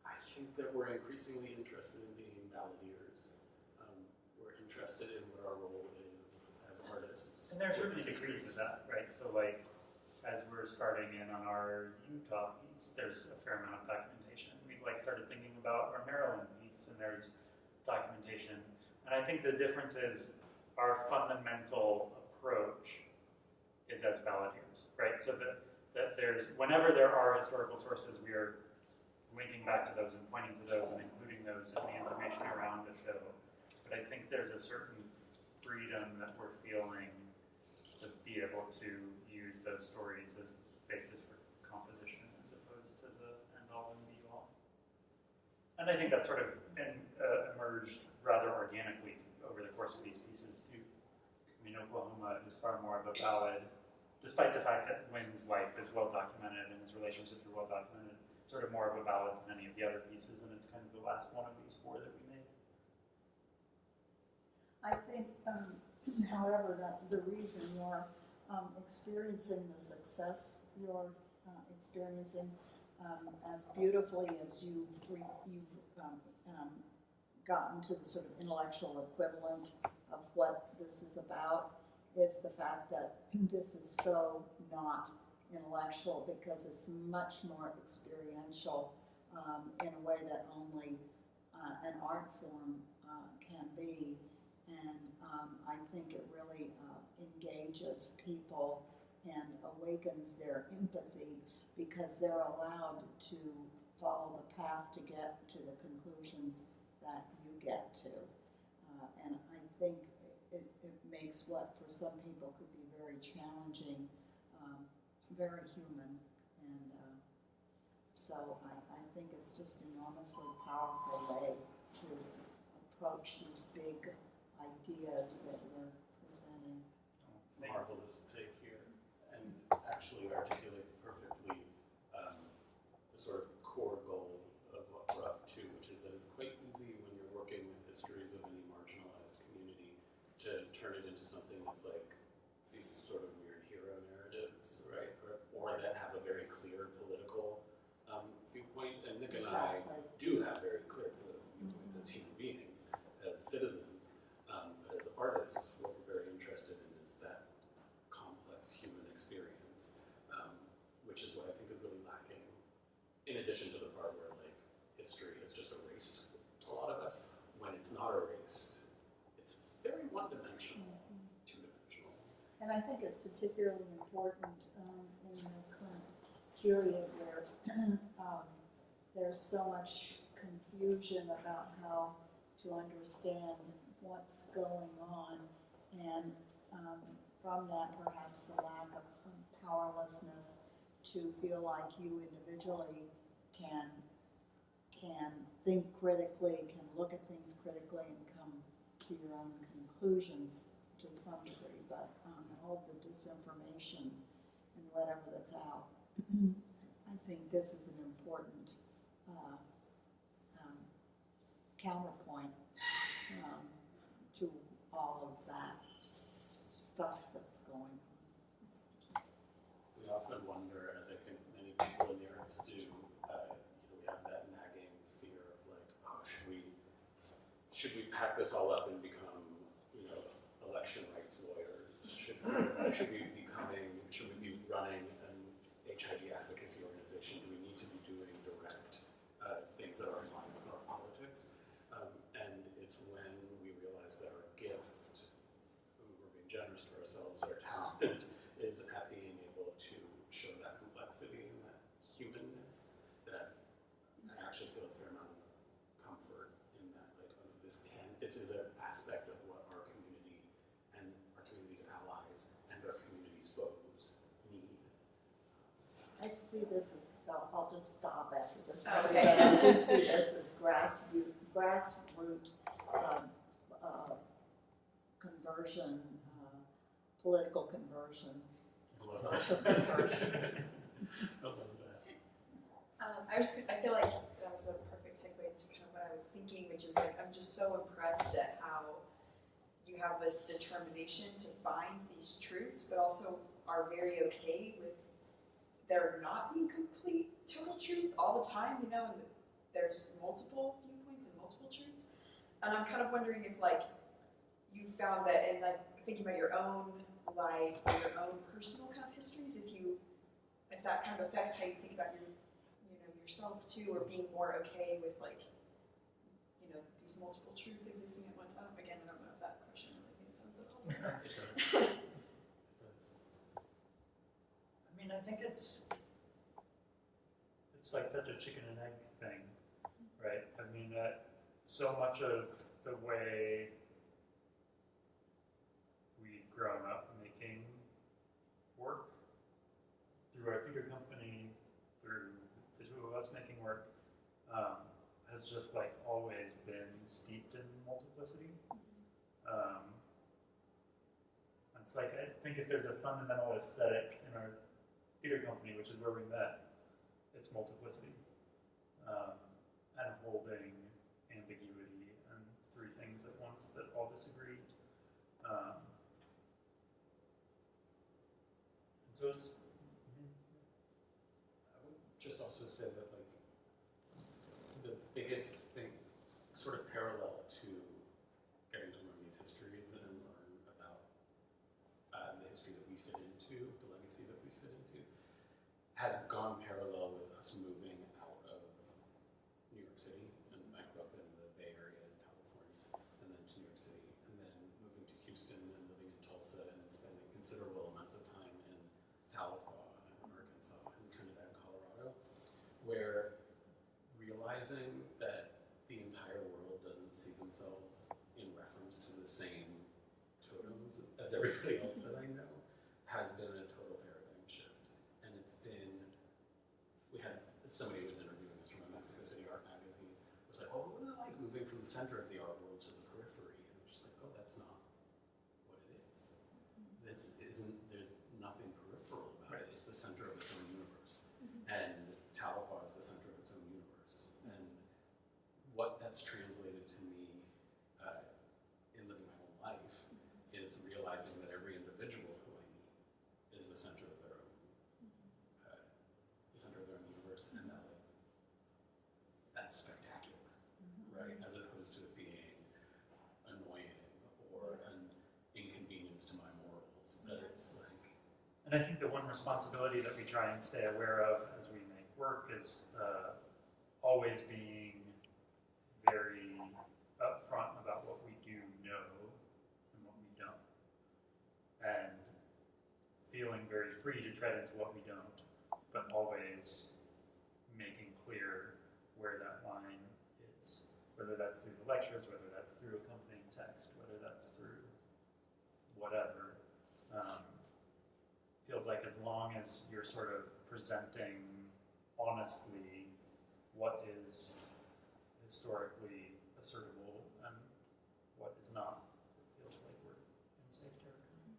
I think that we're increasingly interested in being balladeers. We're interested in what our role is as artists. And there's certainly degrees of that, right? So like, as we're starting in on our Utah piece, there's a fair amount of documentation. We've like started thinking about our Maryland piece, and there's documentation. And I think the difference is our fundamental approach is as balladeers, right? So that there's, whenever there are historical sources, we are linking back to those and pointing to those and including those in the information around the show. But I think there's a certain freedom that we're feeling to be able to use those stories as basis for composition as opposed to the end-all and be-all. And I think that sort of emerged rather organically over the course of these pieces too. I mean, Oklahoma is far more of a ballad, despite the fact that Lynn's life is well documented and his relationships are well documented. Sort of more of a ballad than any of the other pieces, and it's kind of the last one of these 4 that we made. I think, however, that the reason you're experiencing the success you're experiencing as beautifully as you've gotten to the sort of intellectual equivalent of what this is about is the fact that this is so not intellectual, because it's much more experiential in a way that only an art form can be. And I think it really engages people and awakens their empathy, because they're allowed to follow the path to get to the conclusions that you get to. And I think it makes what for some people could be very challenging, very human. And So I think it's just an enormously powerful way to approach these big ideas that we're presenting. It's marvelous take here, and actually articulates perfectly the sort of core goal of what we're up to, which is that it's quite easy when you're working with histories of any marginalized community to turn it into something that's like these sort of weird hero narratives, right? Or that have a very clear political viewpoint. And Nick and I do have very clear political viewpoints as human beings, as citizens, but as artists, what we're very interested in is that complex human experience, which is what I think is really lacking, in addition to the part where like history has just erased a lot of us. When it's not erased, it's very one-dimensional, two-dimensional. And I think it's particularly important in the current period where there's so much confusion about how to understand what's going on, and from that perhaps a lack of powerlessness to feel like you individually can think critically, can look at things critically and come to your own conclusions to some degree, but all of the disinformation and whatever that's out, I think this is an important counterpoint to all of that stuff that's going on. We often wonder, as I think many people in the arts do, we have that nagging fear of like, oh, should we pack this all up and become, election rights lawyers? Should we be running an HIV advocacy organization? Do we need to be doing direct things that are in line with our politics? And it's when we realize that our gift, we're being generous to ourselves, our talent is at being able to show that complexity and that humanness, that I actually feel a fair amount of comfort in that, like, oh, this is an aspect of what our community and our community's allies and our community's foes need. I see this as, I'll just stop after this. Okay. I do see this as grassroots conversion, political conversion, social conversion. I love that. I feel like that was a perfect segue into kind of what I was thinking, which is like, I'm just so impressed at how you have this determination to find these truths, but also are very okay with there not being complete total truth all the time, and there's multiple viewpoints and multiple truths. And I'm kind of wondering if like you found that, and like thinking about your own life or your own personal kind of histories, if that kind of affects how you think about yourself too, or being more okay with like, these multiple truths existing at once. I don't know if that question really made sense at all. It does. It does. I mean, I think it's like such a chicken and egg thing, right? I mean, so much of the way we've grown up making work through our theater company, through the two of us making work, has just like always been steeped in multiplicity. It's like, I think if there's a fundamental aesthetic in our theater company, which is where we met, it's multiplicity, and holding ambiguity and three things at once that all disagree. And so it's. I would just also say that like the biggest thing, sort of parallel to getting to learn these histories and learn about the history that we fit into, the legacy that we fit into, has gone parallel with us moving out of New York City. And I grew up in the Bay Area in California, and then to New York City, and then moving to Houston and living in Tulsa and spending considerable amounts of time in Tahlequah in Arkansas and Trinidad, Colorado, where realizing that the entire world doesn't see themselves in reference to the same totems as everybody else that I know has been a total paradigm shift. And it's been, we had somebody who was interviewing us from a Mexico City art magazine was like, oh, what was it like moving from the center of the art world to the periphery? And I'm just like, oh, that's not what it is. This isn't, there's nothing peripheral about it. It's the center of its own universe. And Tahlequah is the center of its own universe. And what that's translated to me in living my whole life is realizing that every individual who I meet is the center of their own, universe, and that like, that's spectacular, right? As opposed to it being annoying or an inconvenience to my morals. That it's like. And I think the one responsibility that we try and stay aware of as we make work is always being very upfront about what we do know and what we don't. And feeling very free to tread into what we don't, but always making clear where that line is. Whether that's through the lectures, whether that's through accompanying text, whether that's through whatever. Feels like as long as you're sort of presenting honestly what is historically assertable and what is not, it feels like we're in safe territory.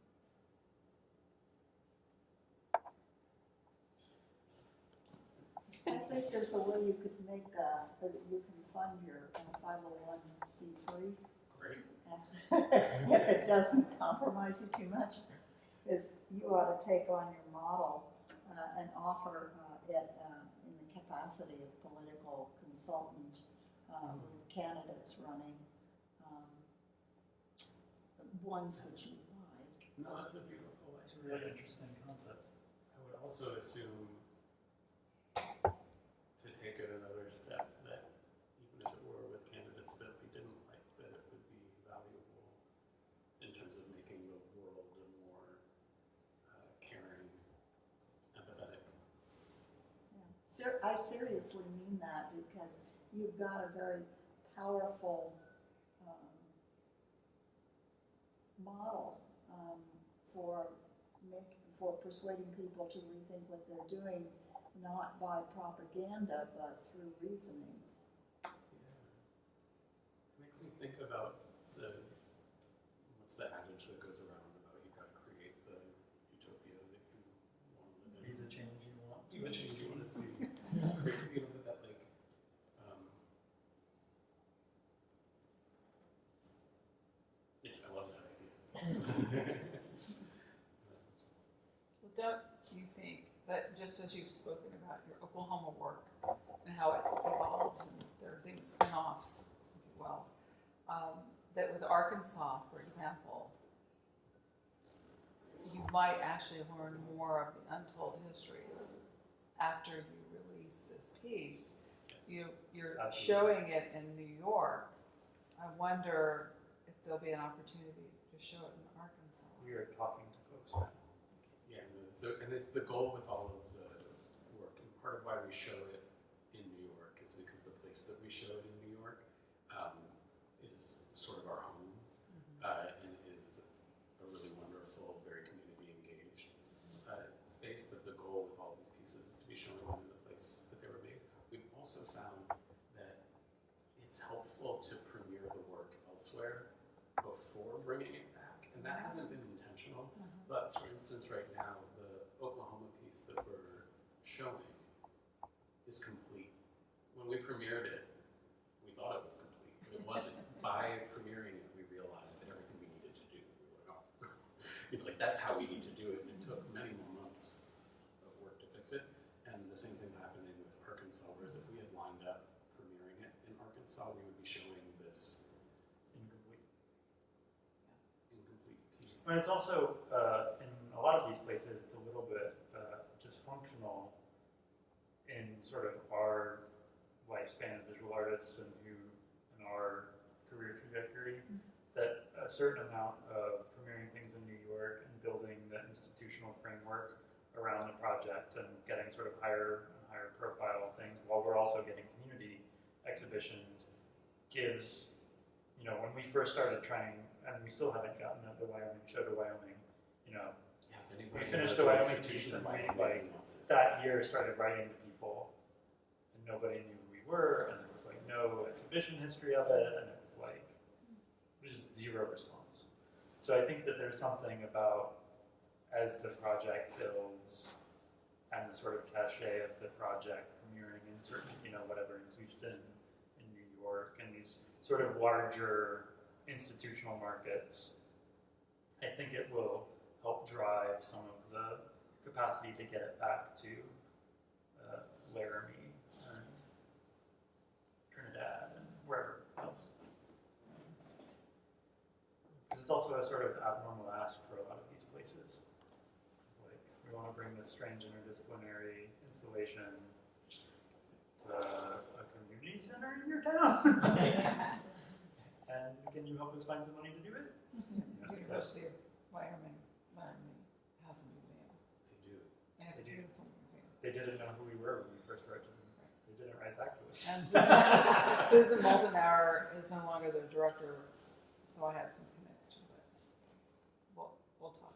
I think there's a way you could make, you can fund your 501c3. Great. If it doesn't compromise you too much, is you ought to take on your model and offer it in the capacity of political consultant with candidates running, the ones that you like. No, that's a beautiful, It's a really interesting concept. I would also assume to take it another step that even if it were with candidates that we didn't like, that it would be valuable in terms of making the world a more caring, empathetic. Yeah. I seriously mean that because you've got a very powerful model for persuading people to rethink what they're doing, not by propaganda, but through reasoning. Yeah. It makes me think about what's the adage that goes around about you gotta create the utopia that you want to live in. Be the change you want. Be the change you want to see. You know, but that like, yeah, I love that idea. Well, don't you think that just as you've spoken about your Oklahoma work and how it evolves and there are things, spin-offs, well, that with Arkansas, for example, you might actually learn more of the untold histories after you release this piece. You're Absolutely. showing it in New York. I wonder if there'll be an opportunity to show it in Arkansas. We are talking to folks now. Yeah, and it's the goal with all of the work, and part of why we show it in New York is because the place that we show it in New York is sort of our home, and is a really wonderful, very community engaged space. But the goal with all these pieces is to be showing them in the place that they were made. We've also found that it's helpful to premiere the work elsewhere before bringing it back, and that hasn't been intentional. But for instance, right now, the Oklahoma piece that we're showing is complete. When we premiered it, we thought it was complete, but it wasn't. By premiering it, we realized that everything we needed to do. We were like, oh, like that's how we need to do it. And it took many more months of work to fix it. And the same thing's happening with Arkansas. Whereas if we had lined up premiering it in Arkansas, we would be showing this incomplete piece. And it's also, in a lot of these places, it's a little bit dysfunctional in sort of our lifespan as visual artists and our career trajectory, that a certain amount of premiering things in New York and building the institutional framework around the project and getting sort of higher and higher profile things while we're also getting community exhibitions gives, when we first started trying, and we still haven't gotten the Wyoming show to Wyoming, Yeah, if anybody we finished knows the an Wyoming institution piece and in we Wyoming wants it. that year started writing to people nobody knew who we were, and there was like no exhibition history of it, and it was like, just zero response. So I think that there's something about, as the project builds, and the sort of cachet of the project premiering in certain, whatever, in Houston, in New York, and these sort of larger institutional markets, I think it will help drive some of the capacity to get it back to Laramie and Trinidad and wherever else. Because it's also a sort of abnormal ask for a lot of these places. Like, we want to bring this strange interdisciplinary installation to a community center in your town. And can you help us find some money to do it? University of Wyoming has a museum. They do. They have a They do. beautiful museum. They didn't know who we were when we first wrote to them. They didn't write back to us. And Susan Moldenauer is no longer their director, so I had some connection, but we'll talk.